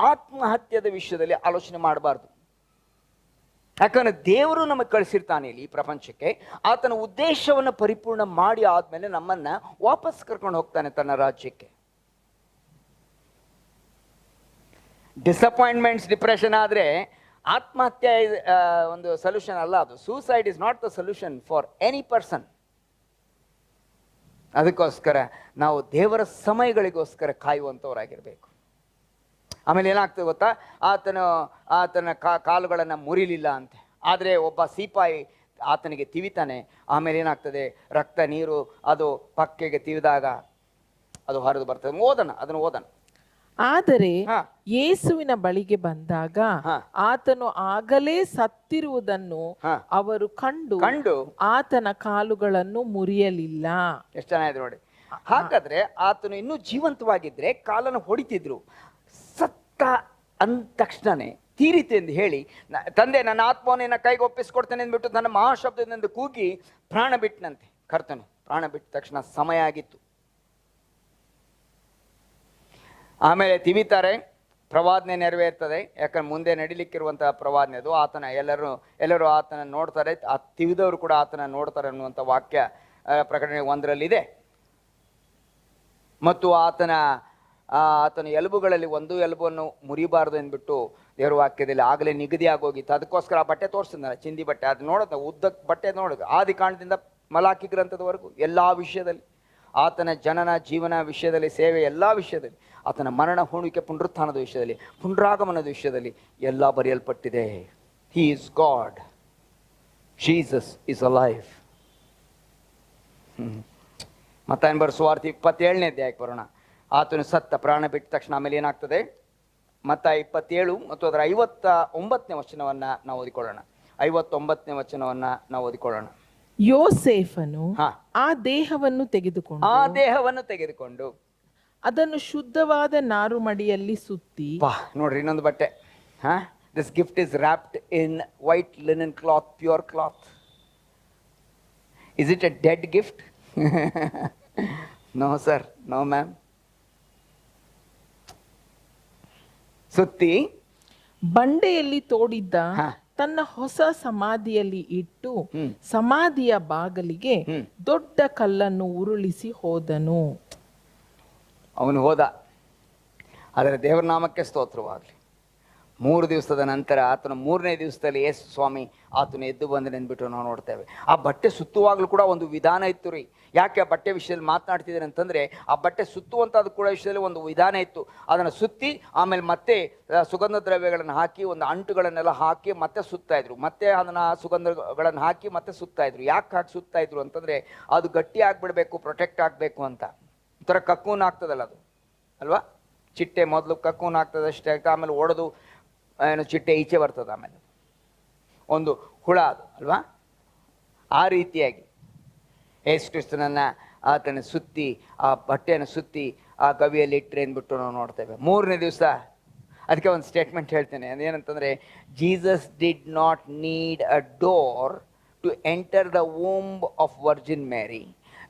ಆತ್ಮಹತ್ಯದ ವಿಷಯದಲ್ಲಿ ಆಲೋಚನೆ ಮಾಡಬಾರ್ದು. ಯಾಕಂದ್ರೆ ದೇವರು ನಮಗೆ ಕಳಿಸಿರ್ತಾನೆ ಇಲ್ಲಿ ಈ ಪ್ರಪಂಚಕ್ಕೆ. ಆತನ ಉದ್ದೇಶವನ್ನು ಪರಿಪೂರ್ಣ ಮಾಡಿ ಆದ್ಮೇಲೆ ನಮ್ಮನ್ನ ವಾಪಸ್ ಕರ್ಕೊಂಡು ಹೋಗ್ತಾನೆ ತನ್ನ ರಾಜ್ಯಕ್ಕೆ. ಡಿಸಪಾಯಿಂಟ್ಮೆಂಟ್ಸ್, ಡಿಪ್ರೆಷನ್ ಆದ್ರೆ ಆತ್ಮಹತ್ಯೆ ಒಂದು ಸೊಲ್ಯೂಷನ್ ಅಲ್ಲ. ಅದು suicide is not the solution for any person. ಅದಕ್ಕೋಸ್ಕರ ನಾವು ದೇವರ ಸಮಯಗಳಿಗೋಸ್ಕರ ಕಾಯುವಂಥವರಾಗಿರ್ಬೇಕು. ಆಮೇಲೆ ಏನಾಗ್ತದೆ ಗೊತ್ತಾ? ಆತನ ಕಾಲುಗಳನ್ನು ಮುರಿಲಿಲ್ಲ ಅಂತೆ. ಆದರೆ ಒಬ್ಬ ಸಿಪಾಯಿ ಆತನಿಗೆ ತಿವಿತಾನೆ. ಆಮೇಲೆ ಏನಾಗ್ತದೆ? ರಕ್ತ ನೀರು ಅದು ಪಕ್ಕೆಗೆ ತಿವಿದಾಗ ಅದು ಹರಿದು ಬರ್ತದೆ. ಅದನ್ನು ಓದೋಣ. ಆದರೆ ಯೇಸುವಿನ ಬಳಿಗೆ ಬಂದಾಗ ಆತನು ಆಗಲೇ ಸತ್ತಿರುವುದನ್ನು ಅವರು ಕಂಡು ಆತನ ಕಾಲುಗಳನ್ನು ಮುರಿಯಲಿಲ್ಲ. ಎಷ್ಟು ಚೆನ್ನಾಗಿದೆ ನೋಡಿ. ಹಾಗಾದ್ರೆ ಆತನು ಇನ್ನೂ ಜೀವಂತವಾಗಿದ್ರೆ ಕಾಲನ್ನು ಹೊಡಿತಿದ್ರು. ಸತ್ತ ಅಂದ ತಕ್ಷಣನೇ ತೀರಿತೆ ಎಂದು ಹೇಳಿ, ತಂದೆ ನನ್ನ ಆತ್ಮವನ್ನು ನಿನ್ನ ಕೈಗೆ ಒಪ್ಪಿಸ್ಕೊಡ್ತೇನೆ ಅಂದ್ಬಿಟ್ಟು ನನ್ನ ಮಹಾಶಬ್ದದಿಂದ ಕೂಗಿ ಪ್ರಾಣ ಬಿಟ್ಟನಂತೆ ಕರ್ತನು. ಪ್ರಾಣ ಬಿಟ್ಟ ತಕ್ಷಣ ಸಮಯ ಆಗಿತ್ತು. ಆಮೇಲೆ ತಿವಿತಾರೆ, ಪ್ರವಾದನೆ ನೆರವೇರ್ತದೆ. ಯಾಕಂದ್ರೆ ಮುಂದೆ ನಡಿಲಿಕ್ಕಿರುವಂತಹ ಪ್ರವಾದನೆ ಅದು. ಎಲ್ಲರೂ ಆತನ ನೋಡ್ತಾರೆ, ಆ ತಿವಿದವರು ಕೂಡ ಆತನ ನೋಡ್ತಾರೆ ಅನ್ನುವಂಥ ವಾಕ್ಯ ಪ್ರಕಟಣೆ 1ರಲ್ಲಿದೆ. ಮತ್ತು ಆತನ ಎಲುಬುಗಳಲ್ಲಿ ಒಂದು ಎಲುಬನ್ನು ಮುರಿಬಾರ್ದು ಅಂದ್ಬಿಟ್ಟು ದೇವರ ವಾಕ್ಯದಲ್ಲಿ ಆಗಲೇ ನಿಗದಿ ಆಗೋಗಿತ್ತು. ಅದಕ್ಕೋಸ್ಕರ ಆ ಬಟ್ಟೆ ತೋರಿಸಿದ್ನಲ್ಲ, ಚಿಂದಿ ಬಟ್ಟೆ, ಅದು ನೋಡೋದು, ಉದ್ದಕ್ಕೆ ಬಟ್ಟೆ ನೋಡೋದು. ಆದಿ ಕಾಂಡದಿಂದ ಮಲಾಕಿ ಗ್ರಂಥದವರೆಗೂ ಎಲ್ಲ ವಿಷಯದಲ್ಲಿ, ಆತನ ಜನನ ಜೀವನ ವಿಷಯದಲ್ಲಿ, ಸೇವೆ ಎಲ್ಲ ವಿಷಯದಲ್ಲಿ, ಆತನ ಮರಣ, ಹುಣುವಿಕೆ, ಪುನರುತ್ಥಾನದ ವಿಷಯದಲ್ಲಿ, ಪುನರಾಗಮನದ ವಿಷಯದಲ್ಲಿ ಎಲ್ಲ ಬರೆಯಲ್ಪಟ್ಟಿದೆ. He is God, Jesus is alive. ಮತ್ತಾಯನ ಬರೆಸುವಾರ್ತೆ 27ನೇ ಅಧ್ಯಾಯಕ್ಕೆ ಬರೋಣ. ಆತನು ಸತ್ತ, ಪ್ರಾಣ ಬಿಟ್ಟ ತಕ್ಷಣ ಆಮೇಲೆ ಏನಾಗ್ತದೆ? ಮತ್ತಾಯ 27 ಮತ್ತು ಅದರ 59ನೇ ವಚನವನ್ನು ನಾವು ಓದಿಕೊಳ್ಳೋಣ. 59ನೇ ವಚನವನ್ನು ನಾವು ಓದಿಕೊಳ್ಳೋಣ. ಯೋಸೇಫನು ಆ ದೇಹವನ್ನು ತೆಗೆದುಕೊಂಡು ಅದನ್ನು ಶುದ್ಧವಾದ ನಾರುಮಡಿಯಲ್ಲಿ ಸುತ್ತಿ, ನೋಡ್ರಿ ಇನ್ನೊಂದು ಬಟ್ಟೆ. This gift is wrapped in white linen cloth, pure cloth. Is it a dead gift? No sir, no ma'am. ಸುತ್ತಿ ಬಂಡೆಯಲ್ಲಿ ತೋಡಿದ್ದ ತನ್ನ ಹೊಸ ಸಮಾಧಿಯಲ್ಲಿ ಇಟ್ಟು ಸಮಾಧಿಯ ಬಾಗಿಲಿಗೆ ದೊಡ್ಡ ಕಲ್ಲನ್ನು ಉರುಳಿಸಿ ಹೋದನು. ಅವನು ಹೋದ. ಆದರೆ ದೇವರ ನಾಮಕ್ಕೆ ಸ್ತೋತ್ರವಾಗಲಿ. 3 ದಿವಸದ ನಂತರ ಆತನ 3ನೇ ದಿವಸದಲ್ಲಿ ಯೇಸು ಸ್ವಾಮಿ ಆತನು ಎದ್ದು ಬಂದನೆ ಅಂದ್ಬಿಟ್ಟು ನಾವು ನೋಡ್ತೇವೆ. ಆ ಬಟ್ಟೆ ಸುತ್ತುವಾಗಲೂ ಕೂಡ ಒಂದು ವಿಧಾನ ಇತ್ತು ರೀ. ಯಾಕೆ ಆ ಬಟ್ಟೆ ವಿಷಯದಲ್ಲಿ ಮಾತನಾಡ್ತಿದ್ದೇನೆ ಅಂತಂದರೆ, ಆ ಬಟ್ಟೆ ಸುತ್ತುವಂಥದ್ದು ಕೂಡ ವಿಷಯದಲ್ಲಿ ಒಂದು ವಿಧಾನ ಇತ್ತು. ಅದನ್ನು ಸುತ್ತಿ ಆಮೇಲೆ ಮತ್ತೆ ಸುಗಂಧ ದ್ರವ್ಯಗಳನ್ನು ಹಾಕಿ, ಒಂದು ಅಂಟುಗಳನ್ನೆಲ್ಲ ಹಾಕಿ ಮತ್ತೆ ಸುತ್ತಾಯಿದ್ರು. ಮತ್ತೆ ಅದನ್ನು ಸುಗಂಧಗಳನ್ನು ಹಾಕಿ ಮತ್ತೆ ಸುತ್ತಾಯಿದ್ರು. ಯಾಕೆ ಹಾಕಿ ಸುತ್ತಾಯಿದ್ರು ಅಂತಂದರೆ, ಅದು ಗಟ್ಟಿ ಆಗಿಬಿಡಬೇಕು, ಪ್ರೊಟೆಕ್ಟ್ ಆಗಬೇಕು ಅಂತ. ಒಂಥರ ಕಕ್ಕೂನ್ ಆಗ್ತದಲ್ಲ ಅದು ಅಲ್ವಾ? ಚಿಟ್ಟೆ ಮೊದಲು ಕಕ್ಕೂನ್ ಆಗ್ತದೆ ಅಷ್ಟೇ, ಆಮೇಲೆ ಒಡೆದು ಚಿಟ್ಟೆ ಈಚೆ ಬರ್ತದೆ, ಆಮೇಲೆ ಒಂದು ಹುಳ ಅದು ಅಲ್ವಾ? ಆ ರೀತಿಯಾಗಿ ಯೇಸು ಕ್ರಿಸ್ತನನ್ನು ಆತನ ಸುತ್ತಿ, ಆ ಬಟ್ಟೆಯನ್ನು ಸುತ್ತಿ ಆ ಗವಿಯಲ್ಲಿ ಇಟ್ಟರೆ ಅಂದ್ಬಿಟ್ಟು ನಾವು ನೋಡ್ತೇವೆ. 3ನೇ ದಿವಸ ಅದಕ್ಕೆ ಒಂದು ಸ್ಟೇಟ್ಮೆಂಟ್ ಹೇಳ್ತೇನೆ. ಅದೇನಂತಂದರೆ, Jesus did not need a door to enter the womb of virgin Mary,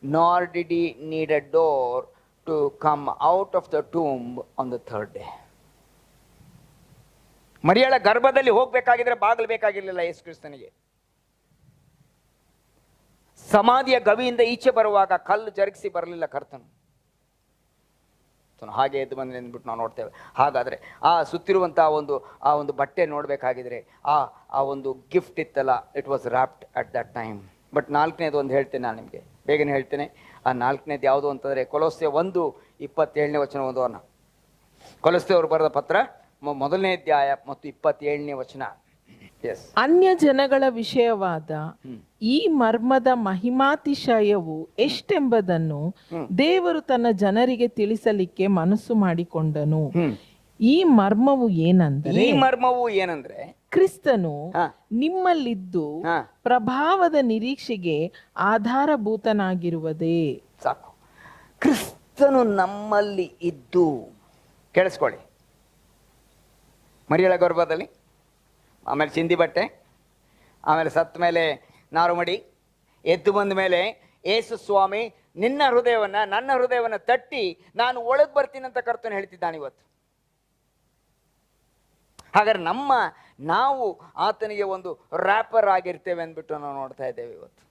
nor did he need a door to come out of the tomb on the 3rd day. ಮರಿಯಳ ಗರ್ಭದಲ್ಲಿ ಹೋಗ್ಬೇಕಾಗಿದ್ರೆ ಬಾಗಿಲು ಬೇಕಾಗಿರ್ಲಿಲ್ಲ ಯೇಸು ಕ್ರಿಸ್ತನಿಗೆ. ಸಮಾಧಿಯ ಗವಿಯಿಂದ ಈಚೆ ಬರುವಾಗ ಕಲ್ಲು ಜರುಗಿಸಿ ಬರಲಿಲ್ಲ ಕರ್ತನು. ಹಾಗೆ ಎದ್ದು ಬಂದ್ರೆ ಅಂದ್ಬಿಟ್ಟು ನಾವು ನೋಡ್ತೇವೆ. ಹಾಗಾದ್ರೆ ಆ ಸುತ್ತಿರುವಂತಹ ಆ ಒಂದು ಬಟ್ಟೆ ನೋಡ್ಬೇಕಾಗಿದ್ರೆ ಆ ಒಂದು ಗಿಫ್ಟ್ ಇತ್ತಲ್ಲ, it was wrapped at that time. But ನಾಲ್ಕನೇದು ಒಂದು ಹೇಳ್ತೇನೆ ನಾನು ನಿಮಗೆ, ಬೇಗನೆ ಹೇಳ್ತೇನೆ. ಆ ನಾಲ್ಕನೇದು ಯಾವುದು ಅಂತಂದರೆ ಕೊಲೊಸ್ಸೆ 1:27 ವಚನ ಓದೋಣ. ಕೊಲೊಸ್ಸೆ ಅವರು ಬರೆದ ಪತ್ರ 1ನೇ ಅಧ್ಯಾಯ ಮತ್ತು 27ನೇ ವಚನ. ಎಸ್. ಅನ್ಯ ಜನಗಳ ವಿಷಯವಾದ ಈ ಮರ್ಮದ ಮಹಿಮಾತಿಶಯವು ಎಷ್ಟೆಂಬುದನ್ನು ದೇವರು ತನ್ನ ಜನರಿಗೆ ತಿಳಿಸಲಿಕ್ಕೆ ಮನಸ್ಸು ಮಾಡಿಕೊಂಡನು. ಈ ಮರ್ಮವು ಏನಂದ್ರೆ ಕ್ರಿಸ್ತನು ನಿಮ್ಮಲ್ಲಿದ್ದು ಪ್ರಭಾವದ ನಿರೀಕ್ಷೆಗೆ ಆಧಾರಭೂತನಾಗಿರುವುದೇ. ಸಾಕು. ಕ್ರಿಸ್ತನು ನಮ್ಮಲ್ಲಿ ಇದ್ದು, ಕೇಳಿಸ್ಕೊಳ್ಳಿ, ಮರಿಯಳ ಗರ್ಭದಲ್ಲಿ, ಆಮೇಲೆ ಚಿಂದಿ ಬಟ್ಟೆ, ಆಮೇಲೆ ಸತ್ತ ಮೇಲೆ ನಾರುಮಡಿ, ಎದ್ದು ಬಂದ ಮೇಲೆ ಯೇಸು ಸ್ವಾಮಿ ನಿನ್ನ ಹೃದಯವನ್ನು ನನ್ನ ಹೃದಯವನ್ನು ತಟ್ಟಿ ನಾನು ಒಳಗೆ ಬರ್ತೀನಿ ಅಂತ ಕರ್ತನು ಹೇಳ್ತಿದ್ದಾನೆ ಇವತ್ತು. ಹಾಗಾದ್ರೆ ನಾವು ಆತನಿಗೆ ಒಂದು ರ್ಯಾಪರ್ ಆಗಿರ್ತೇವೆ ಅಂದ್ಬಿಟ್ಟು ನಾವು ನೋಡ್ತಾ ಇದ್ದೇವೆ ಇವತ್ತು.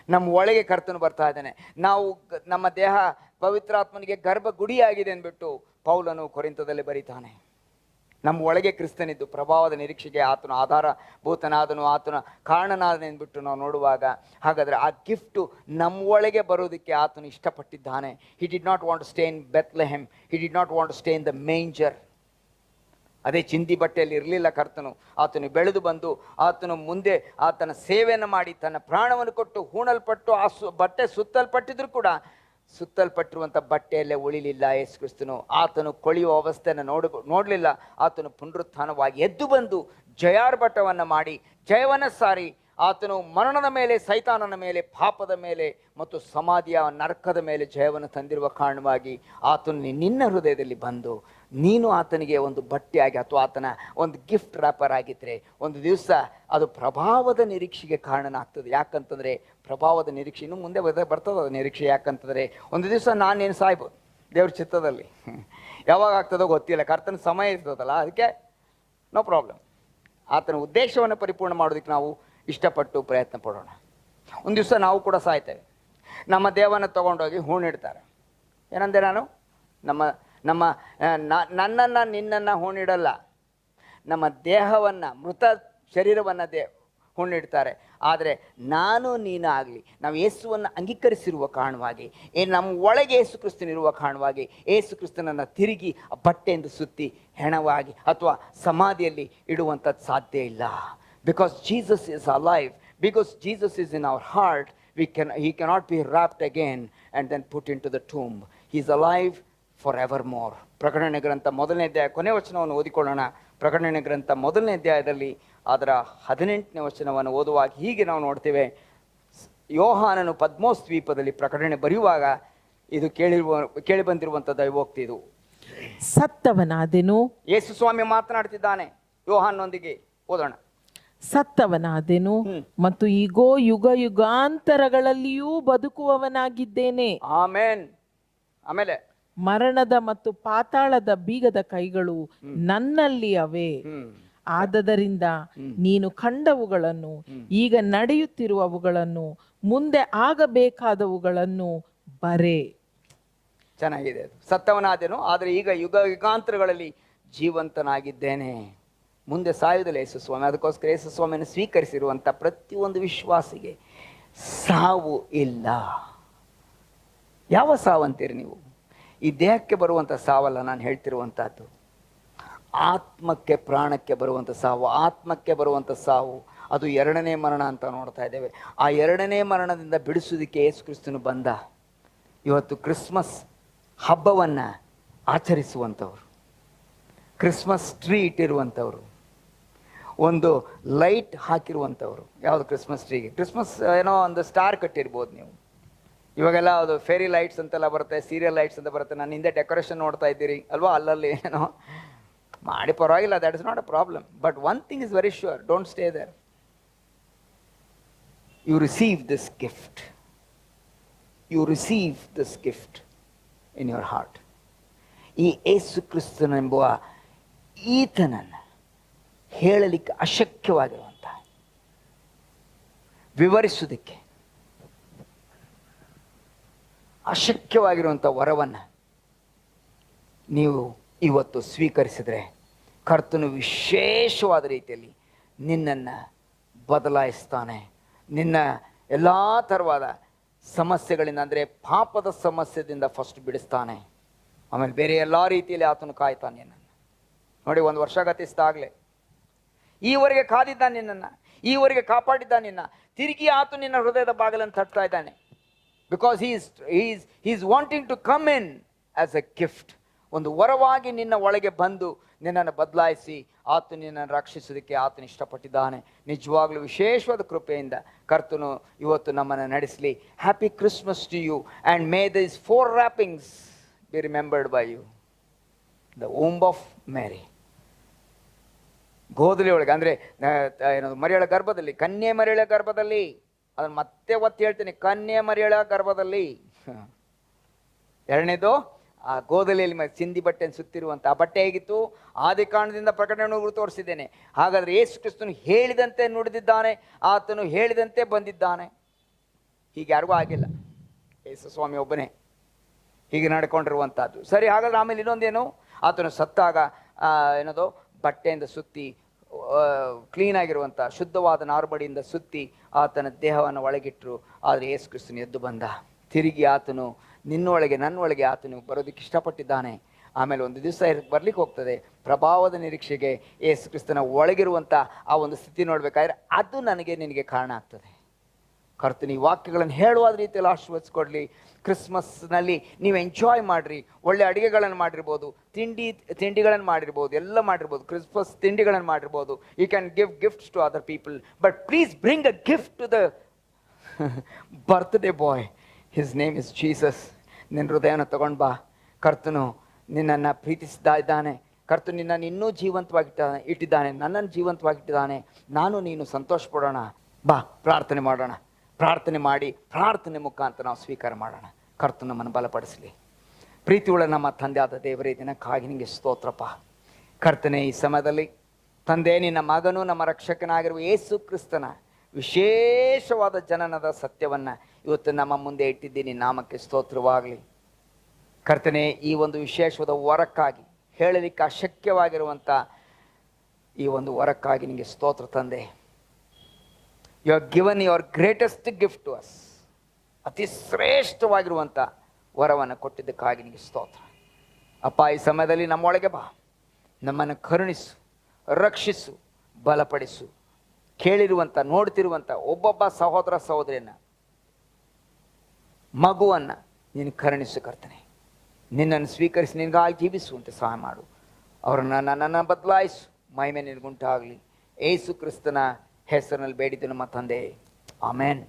ನಮ್ಮ ಒಳಗೆ ಕರ್ತನು ಬರ್ತಾ ಇದ್ದಾನೆ. ನಮ್ಮ ದೇಹ ಪವಿತ್ರಾತ್ಮನಿಗೆ ಗರ್ಭ ಗುಡಿಯಾಗಿದೆ ಅಂದ್ಬಿಟ್ಟು ಪೌಲನು ಕೊರಿಂಥದಲ್ಲಿ ಬರೀತಾನೆ. ನಮ್ಮ ಒಳಗೆ ಕ್ರಿಸ್ತನಿದ್ದು ಪ್ರಭಾವದ ನಿರೀಕ್ಷೆಗೆ ಆತನು ಆಧಾರಭೂತನಾದನು, ಆತನ ಕಾರಣನಾದನು ಅಂದ್ಬಿಟ್ಟು ನಾವು ನೋಡುವಾಗ, ಹಾಗಾದರೆ ಆ ಗಿಫ್ಟು ನಮ್ಮ ಒಳಗೆ ಬರೋದಕ್ಕೆ ಆತನು ಇಷ್ಟಪಟ್ಟಿದ್ದಾನೆ. He did not want to stay in Bethlehem, he did not want to stay in the manger. ಅದೇ ಚಿಂದಿ ಬಟ್ಟೆಯಲ್ಲಿ ಇರಲಿಲ್ಲ ಕರ್ತನು. ಆತನು ಬೆಳೆದು ಬಂದು ಆತನು ಮುಂದೆ ಆತನ ಸೇವೆಯನ್ನು ಮಾಡಿ ತನ್ನ ಪ್ರಾಣವನ್ನು ಕೊಟ್ಟು ಹೂಣಲ್ಪಟ್ಟು ಆ ಬಟ್ಟೆ ಸುತ್ತಲ್ಪಟ್ಟಿದ್ರು ಕೂಡ ಸುತ್ತಲ್ಪಟ್ಟಿರುವಂಥ ಬಟ್ಟೆಯಲ್ಲೇ ಉಳಿಲಿಲ್ಲ ಯೇಸು ಕ್ರಿಸ್ತನು. ಆತನು ಕೊಳೆಯುವ ಅವಸ್ಥೆಯನ್ನು ನೋಡಲಿಲ್ಲ. ಆತನು ಪುನರುತ್ಥಾನವಾಗಿ ಎದ್ದು ಬಂದು ಜಯಾರ್ಭಟವನ್ನು ಮಾಡಿ ಜಯವನ್ನು ಸಾರಿ ಆತನು ಮರಣದ ಮೇಲೆ, ಸೈತಾನನ ಮೇಲೆ, ಪಾಪದ ಮೇಲೆ ಮತ್ತು ಸಮಾಧಿಯ ನರಕದ ಮೇಲೆ ಜಯವನ್ನು ತಂದಿರುವ ಕಾರಣವಾಗಿ ಆತನು ನಿನ್ನ ಹೃದಯದಲ್ಲಿ ಬಂದು ನೀನು ಆತನಿಗೆ ಒಂದು ಬಟ್ಟೆಯಾಗಿ ಅಥವಾ ಆತನ ಒಂದು ಗಿಫ್ಟ್ ರ್ಯಾಪರ್ ಆಗಿದ್ದರೆ ಒಂದು ದಿವಸ ಅದು ಪ್ರಭಾವದ ನಿರೀಕ್ಷೆಗೆ ಕಾರಣನಾಗ್ತದೆ. ಯಾಕಂತಂದರೆ ಪ್ರಭಾವದ ನಿರೀಕ್ಷೆ ಇನ್ನು ಮುಂದೆ ಬರ್ತದೆ ನಿರೀಕ್ಷೆ. ಯಾಕಂತಂದರೆ ಒಂದು ದಿವಸ ನಾನೇನು ಸಾಯ್ಬೋದು ದೇವ್ರ ಚಿತ್ತದಲ್ಲಿ. ಯಾವಾಗ ಆಗ್ತದೋ ಗೊತ್ತಿಲ್ಲ, ಕರ್ತನ ಸಮಯ ಇರ್ತದಲ್ಲ, ಅದಕ್ಕೆ ನೋ ಪ್ರಾಬ್ಲಮ್. ಆತನ ಉದ್ದೇಶವನ್ನು ಪರಿಪೂರ್ಣ ಮಾಡೋದಕ್ಕೆ ನಾವು ಇಷ್ಟಪಟ್ಟು ಪ್ರಯತ್ನ ಪಡೋಣ. ಒಂದು ದಿವಸ ನಾವು ಕೂಡ ಸಾಯ್ತೇವೆ. ನಮ್ಮ ದೇಹವನ್ನು ತೊಗೊಂಡೋಗಿ ಹೂಣಿಡ್ತಾರೆ. ಏನಂದೆ ನಾನು, ನನ್ನನ್ನು ನಿನ್ನನ್ನು ಹೂಣಿಡಲ್ಲ, ನಮ್ಮ ದೇಹವನ್ನು, ಮೃತ ಶರೀರವನ್ನು ಹೂಣಿಡ್ತಾರೆ. ಆದರೆ ನಾನು ನೀನು ಆಗಲಿ, ನಾವು ಯೇಸುವನ್ನು ಅಂಗೀಕರಿಸಿರುವ ಕಾರಣವಾಗಿ, ನಮ್ಮ ಒಳಗೆ ಯೇಸು ಕ್ರಿಸ್ತನಿರುವ ಕಾರಣವಾಗಿ ಯೇಸು ಕ್ರಿಸ್ತನನ್ನು ತಿರುಗಿ ಬಟ್ಟೆಯಿಂದ ಸುತ್ತಿ ಹೆಣವಾಗಿ ಅಥವಾ ಸಮಾಧಿಯಲ್ಲಿ ಇಡುವಂಥದ್ದು ಸಾಧ್ಯ ಇಲ್ಲ. Because Jesus is alive, because Jesus is in our heart, he cannot be wrapped again and then put into the tomb. He is alive forevermore. ಪ್ರಕಟಣೆ ಗ್ರಂಥ 1ನೇ ಅಧ್ಯಾಯ ಕೊನೆ ವಚನವನ್ನು ಓದಿಕೊಳ್ಳೋಣ. ಪ್ರಕಟಣೆ ಗ್ರಂಥ 1ನೇ ಅಧ್ಯಾಯದಲ್ಲಿ ಅದರ 18ನೇ ವಚನವನ್ನು ಓದುವಾಗ ಹೀಗೆ ನಾವು ನೋಡ್ತೇವೆ. ಯೋಹಾನನು ಪದ್ಮೋಸ್ ದ್ವೀಪದಲ್ಲಿ ಪ್ರಕಟಣೆ ಬರೆಯುವಾಗ ಇದು ಕೇಳಿ ಬಂದಿರುವಂಥ ದೈವೋಕ್ತಿ. ಇದು ಸತ್ತವನಾದೆನು, ಯೇಸು ಸ್ವಾಮಿ ಮಾತನಾಡ್ತಿದ್ದಾನೆ ಯೋಹಾನನೊಂದಿಗೆ. ಓದೋಣ. ಸತ್ತವನಾದೆನು ಮತ್ತು ಈಗೋ ಯುಗ ಯುಗಾಂತರಗಳಲ್ಲಿಯೂ ಬದುಕುವವನಾಗಿದ್ದೇನೆ. ಆಮೆನ್. ಆಮೇಲೆ ಮರಣದ ಮತ್ತು ಪಾತಾಳದ ಬೀಗದ ಕೈಗಳು ನನ್ನಲ್ಲಿ ಅವೆ. ಆದದರಿಂದ ನೀನು ಕಂಡವುಗಳನ್ನು, ಈಗ ನಡೆಯುತ್ತಿರುವವುಗಳನ್ನು, ಮುಂದೆ ಆಗಬೇಕಾದವುಗಳನ್ನು ಬರೆ. ಚೆನ್ನಾಗಿದೆ ಅದು. ಸತ್ತವನಾದೆನು, ಆದರೆ ಈಗ ಯುಗ ಯುಗಾಂತರಗಳಲ್ಲಿ ಜೀವಂತನಾಗಿದ್ದೇನೆ. ಮುಂದೆ ಸಾಯುವುದಿಲ್ಲ ಯೇಸು ಸ್ವಾಮಿ. ಅದಕ್ಕೋಸ್ಕರ ಯೇಸು ಸ್ವಾಮಿಯನ್ನು ಸ್ವೀಕರಿಸಿರುವಂಥ ಪ್ರತಿಯೊಂದು ವಿಶ್ವಾಸಿಗೆ ಸಾವು ಇಲ್ಲ. ಯಾವ ಸಾವು ಅಂತೀರಿ ನೀವು? ಈ ದೇಹಕ್ಕೆ ಬರುವಂಥ ಸಾವಲ್ಲ ನಾನು ಹೇಳ್ತಿರುವಂಥದ್ದು. ಆತ್ಮಕ್ಕೆ, ಪ್ರಾಣಕ್ಕೆ ಬರುವಂಥ ಸಾವು. ಆತ್ಮಕ್ಕೆ ಬರುವಂಥ ಸಾವು ಅದು 2ನೇ ಮರಣ ಅಂತ ನೋಡ್ತಾ ಇದ್ದೇವೆ. ಆ 2ನೇ ಮರಣದಿಂದ ಬಿಡಿಸೋದಕ್ಕೆ ಯೇಸು ಕ್ರಿಸ್ತನು ಬಂದ. ಇವತ್ತು ಕ್ರಿಸ್ಮಸ್ ಹಬ್ಬವನ್ನು ಆಚರಿಸುವಂಥವ್ರು, ಕ್ರಿಸ್ಮಸ್ ಟ್ರೀ ಇಟ್ಟಿರುವಂಥವ್ರು, ಒಂದು ಲೈಟ್ ಹಾಕಿರುವಂಥವ್ರು. ಯಾವುದು ಕ್ರಿಸ್ಮಸ್ ಟ್ರೀಗೆ? ಕ್ರಿಸ್ಮಸ್ ಏನೋ ಒಂದು ಸ್ಟಾರ್ ಕಟ್ಟಿರ್ಬೋದು ನೀವು. ಇವಾಗೆಲ್ಲ ಅದು ಫೇರಿ ಲೈಟ್ಸ್ ಅಂತೆಲ್ಲ ಬರುತ್ತೆ, ಸೀರಿಯಲ್ ಲೈಟ್ಸ್ ಅಂತ ಬರುತ್ತೆ. ನಾನು ಹಿಂದೆ ಡೆಕೋರೇಷನ್ ನೋಡ್ತಾ ಇದ್ದೀರಿ ಅಲ್ವಾ, ಅಲ್ಲಲ್ಲಿ ಏನೋ ಮಾಡಿ ಪರವಾಗಿಲ್ಲ, that is not a problem. But one thing is very sure, don't stay there. You receive this gift, you receive this gift in your heart. ಈ ಯೇಸು ಕ್ರಿಸ್ತನೆಂಬುವ ಈತನನ್ನು ಹೇಳಲಿಕ್ಕೆ ಅಶಕ್ಯವಾಗಿರುವಂಥ, ವಿವರಿಸುವುದಕ್ಕೆ ಅಶಕ್ಯವಾಗಿರುವಂಥ ವರವನ್ನು ನೀವು ಇವತ್ತು ಸ್ವೀಕರಿಸಿದರೆ ಕರ್ತನು ವಿಶೇಷವಾದ ರೀತಿಯಲ್ಲಿ ನಿನ್ನನ್ನು ಬದಲಾಯಿಸ್ತಾನೆ. ನಿನ್ನ ಎಲ್ಲ ಥರವಾದ ಸಮಸ್ಯೆಗಳಿಂದ, ಅಂದರೆ ಪಾಪದ ಸಮಸ್ಯೆದಿಂದ ಫಸ್ಟ್ ಬಿಡಿಸ್ತಾನೆ. ಆಮೇಲೆ ಬೇರೆ ಎಲ್ಲ ರೀತಿಯಲ್ಲಿ ಆತನು ಕಾಯ್ತಾನೆ ನಿನ್ನನ್ನು. ನೋಡಿ, 1 ವರ್ಷ ಗತಿಸಿದಾಗಲೇ ಈವರೆಗೆ ಕಾದಿದ್ದಾನೆ ನಿನ್ನನ್ನು, ಈವರೆಗೆ ಕಾಪಾಡಿದ್ದಾನೆ ನಿನ್ನ. ತಿರುಗಿ ಆತ ನಿನ್ನ ಹೃದಯದ ಬಾಗಿಲನ್ನು ತಟ್ತಾ ಇದ್ದಾನೆ. Because is wanting to come in as a gift. ಒಂದು ವರವಾಗಿ ನಿನ್ನ ಒಳಗೆ ಬಂದು ನಿನ್ನನ್ನು ಬದಲಾಯಿಸಿ ಆತ ನಿನ್ನನ್ನು ರಕ್ಷಿಸೋದಕ್ಕೆ ಆತನು ಇಷ್ಟಪಟ್ಟಿದ್ದಾನೆ. ನಿಜವಾಗ್ಲೂ ವಿಶೇಷವಾದ ಕೃಪೆಯಿಂದ ಕರ್ತನು ಇವತ್ತು ನಮ್ಮನ್ನು ನಡೆಸಲಿ. Happy Christmas to you and may this 4 wrappings be remembered by you. The womb of Mary. ಗೋಧಲಿ ಒಳಗೆ, ಅಂದರೆ ಏನದು, ಮರಿಯಳ ಗರ್ಭದಲ್ಲಿ, ಕನ್ಯೆ ಮರಿಯಳ ಗರ್ಭದಲ್ಲಿ, ಅದನ್ನು ಮತ್ತೆ ಒತ್ತಿ ಹೇಳ್ತೀನಿ, ಕನ್ಯೆ ಮರಿಯಳ ಗರ್ಭದಲ್ಲಿ. ಎರಡನೇದು, ಆ ಗೋದಲಿಯಲ್ಲಿ ಚಿಂದಿ ಬಟ್ಟೆಯನ್ನು ಸುತ್ತಿರುವಂಥ ಆ ಬಟ್ಟೆ ಹೇಗಿತ್ತು? ಆದಿಕಾಂಡದಿಂದ ಪ್ರಕಟಣೆ ತೋರಿಸಿದ್ದೇನೆ. ಹಾಗಾದರೆ ಯೇಸು ಕ್ರಿಸ್ತನು ಹೇಳಿದಂತೆ ನುಡಿದಿದ್ದಾನೆ, ಆತನು ಹೇಳಿದಂತೆ ಬಂದಿದ್ದಾನೆ. ಹೀಗೆ ಯಾರಿಗೂ ಆಗಿಲ್ಲ, ಯೇಸು ಸ್ವಾಮಿ ಒಬ್ಬನೇ ಹೀಗೆ ನಡ್ಕೊಂಡಿರುವಂಥದ್ದು. ಸರಿ, ಹಾಗಾದ್ರೆ ಆಮೇಲೆ ಇನ್ನೊಂದೇನು, ಆತನು ಸತ್ತಾಗ ಏನದು ಬಟ್ಟೆಯಿಂದ ಸುತ್ತಿ, ಕ್ಲೀನಾಗಿರುವಂಥ ಶುದ್ಧವಾದ ನಾರುಬಡಿಯಿಂದ ಸುತ್ತಿ ಆತನ ದೇಹವನ್ನು ಒಳಗಿಟ್ಟರು. ಆದರೆ ಯೇಸು ಕ್ರಿಸ್ತನು ಎದ್ದು ಬಂದ. ತಿರುಗಿ ಆತನು ನಿನ್ನೊಳಗೆ ನನ್ನೊಳಗೆ ಆತನು ಬರೋದಕ್ಕೆ ಇಷ್ಟಪಟ್ಟಿದ್ದಾನೆ. ಆಮೇಲೆ ಒಂದು ದಿವಸ ಬರ್ಲಿಕ್ಕೆ ಹೋಗ್ತದೆ, ಪ್ರಭಾವದ ನಿರೀಕ್ಷೆಗೆ ಯೇಸು ಕ್ರಿಸ್ತನ ಒಳಗಿರುವಂಥ ಆ ಒಂದು ಸ್ಥಿತಿ ನೋಡಬೇಕಾದ್ರೆ ಅದು ನನಗೆ ನಿನಗೆ ಕಾರಣ ಆಗ್ತದೆ. ಕರ್ತನ ಈ ವಾಕ್ಯಗಳನ್ನು ಹೇಳುವಾದ ರೀತಿಯಲ್ಲಿ ಆಶೀರ್ವದಿಸ್ಕೊಡ್ಲಿ. ಕ್ರಿಸ್ಮಸ್ನಲ್ಲಿ ನೀವು ಎಂಜಾಯ್ ಮಾಡಿರಿ, ಒಳ್ಳೆ ಅಡುಗೆಗಳನ್ನು ಮಾಡಿರ್ಬೋದು, ತಿಂಡಿಗಳನ್ನು ಮಾಡಿರ್ಬೋದು, ಎಲ್ಲ ಮಾಡಿರ್ಬೋದು, ಕ್ರಿಸ್ಮಸ್ ತಿಂಡಿಗಳನ್ನು ಮಾಡಿರ್ಬೋದು. You can give gifts to other people, but please bring a gift to the birthday boy. His name is Jesus. ನಿನ್ನ ಹೃದಯನ ತಗೊಂಡು ಬಾ. ಕರ್ತನು ನಿನ್ನನ್ನು ಪ್ರೀತಿಸ್ತಾ ಇದ್ದಾನೆ. ಕರ್ತನು ನಿನ್ನನ್ನು ಇನ್ನೂ ಇಟ್ಟಿದ್ದಾನೆ, ನನ್ನನ್ನು ಜೀವಂತವಾಗಿಟ್ಟಿದ್ದಾನೆ. ನಾನು ನೀನು ಸಂತೋಷ ಪಡೋಣ. ಬಾ, ಪ್ರಾರ್ಥನೆ ಮಾಡೋಣ. ಪ್ರಾರ್ಥನೆ ಮಾಡಿ, ಪ್ರಾರ್ಥನೆ ಮುಖಾಂತರ ನಾವು ಸ್ವೀಕಾರ ಮಾಡೋಣ. ಕರ್ತನು ನಮ್ಮನ್ನು ಬಲಪಡಿಸಲಿ. ಪ್ರೀತಿಯುಳ್ಳ ನಮ್ಮ ತಂದೆಯಾದ ದೇವರೇ, ದಿನಕ್ಕಾಗಿ ನಿಮಗೆ ಸ್ತೋತ್ರಪ್ಪ. ಕರ್ತನೆ, ಈ ಸಮಯದಲ್ಲಿ ತಂದೆ, ನಿನ್ನ ಮಗನು ನಮ್ಮ ರಕ್ಷಕನಾಗಿರುವ ಯೇಸು ಕ್ರಿಸ್ತನ ವಿಶೇಷವಾದ ಜನನದ ಸತ್ಯವನ್ನು ಇವತ್ತು ನಮ್ಮ ಮುಂದೆ ಇಟ್ಟಿದ್ದೀನಿ. ನಾಮಕ್ಕೆ ಸ್ತೋತ್ರವಾಗಲಿ. ಕರ್ತನೆ, ಈ ಒಂದು ವಿಶೇಷವಾದ ವರಕ್ಕಾಗಿ, ಹೇಳಲಿಕ್ಕೆ ಅಶಕ್ಯವಾಗಿರುವಂಥ ಈ ಒಂದು ವರಕ್ಕಾಗಿ ನಿಮಗೆ ಸ್ತೋತ್ರ ತಂದೆ. You have given your greatest gift to us. ಅತಿ ಶ್ರೇಷ್ಠವಾಗಿರುವಂಥ ವರವನ್ನು ಕೊಟ್ಟಿದ್ದಕ್ಕಾಗಿ ನಿಮಗೆ ಸ್ತೋತ್ರ ಅಪ್ಪ. ಈ ಸಮಯದಲ್ಲಿ ನಮ್ಮೊಳಗೆ ಬಾ, ನಮ್ಮನ್ನು ಕರುಣಿಸು, ರಕ್ಷಿಸು, ಬಲಪಡಿಸು. ಕೇಳಿರುವಂಥ, ನೋಡ್ತಿರುವಂಥ ಒಬ್ಬೊಬ್ಬ ಸಹೋದರ ಸಹೋದರಿಯನ್ನು, ಮಗುವನ್ನು ನೀನು ಕರುಣಿಸು ಕರ್ತನೆ. ನಿನ್ನನ್ನು ಸ್ವೀಕರಿಸಿ ನಿನಗಾಗಿ ಜೀವಿಸುವಂತೆ ಸಹಾಯ ಮಾಡು. ಅವರನ್ನು ನನ್ನನ್ನು ಬದಲಾಯಿಸು. ಮಹಿಮೆ ನಿನಗುಂಟಾಗಲಿ. ಯೇಸು ಕ್ರಿಸ್ತನ ಹೆಸರಿನಲ್ಲಿ ಬೇಡಿದ್ದು ನಮ್ಮ ತಂದೆ, amen.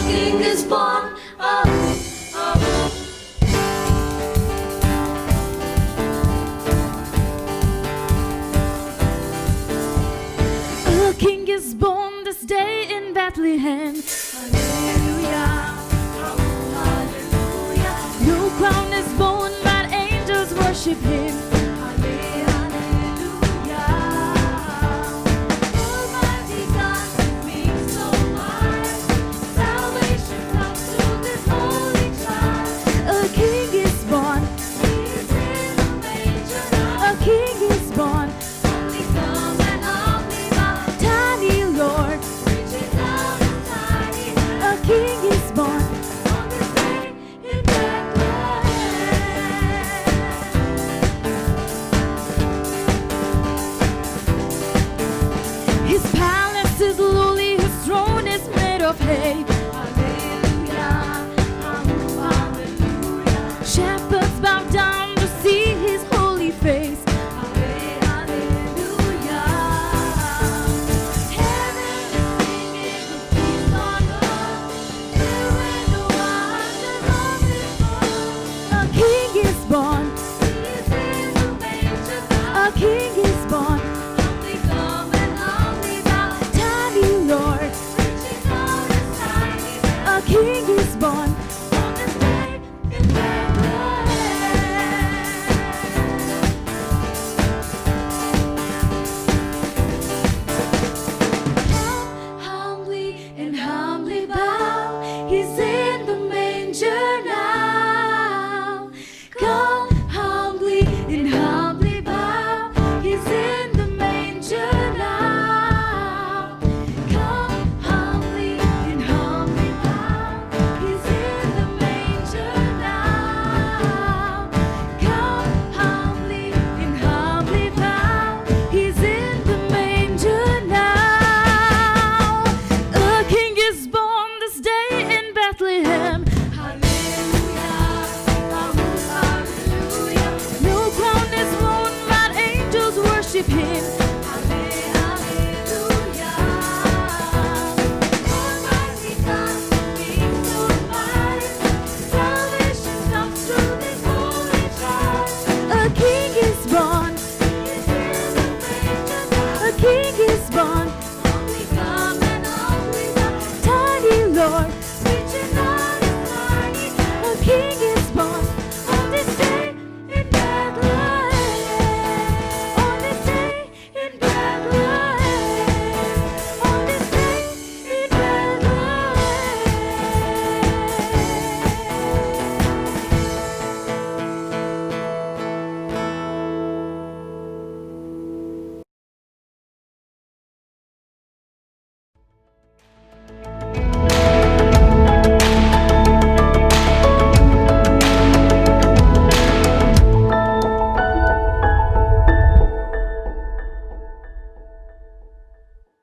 King is born. A king is born this day in Bethlehem. Hallelujah. Hallelujah. No crown is born, but angels worship him.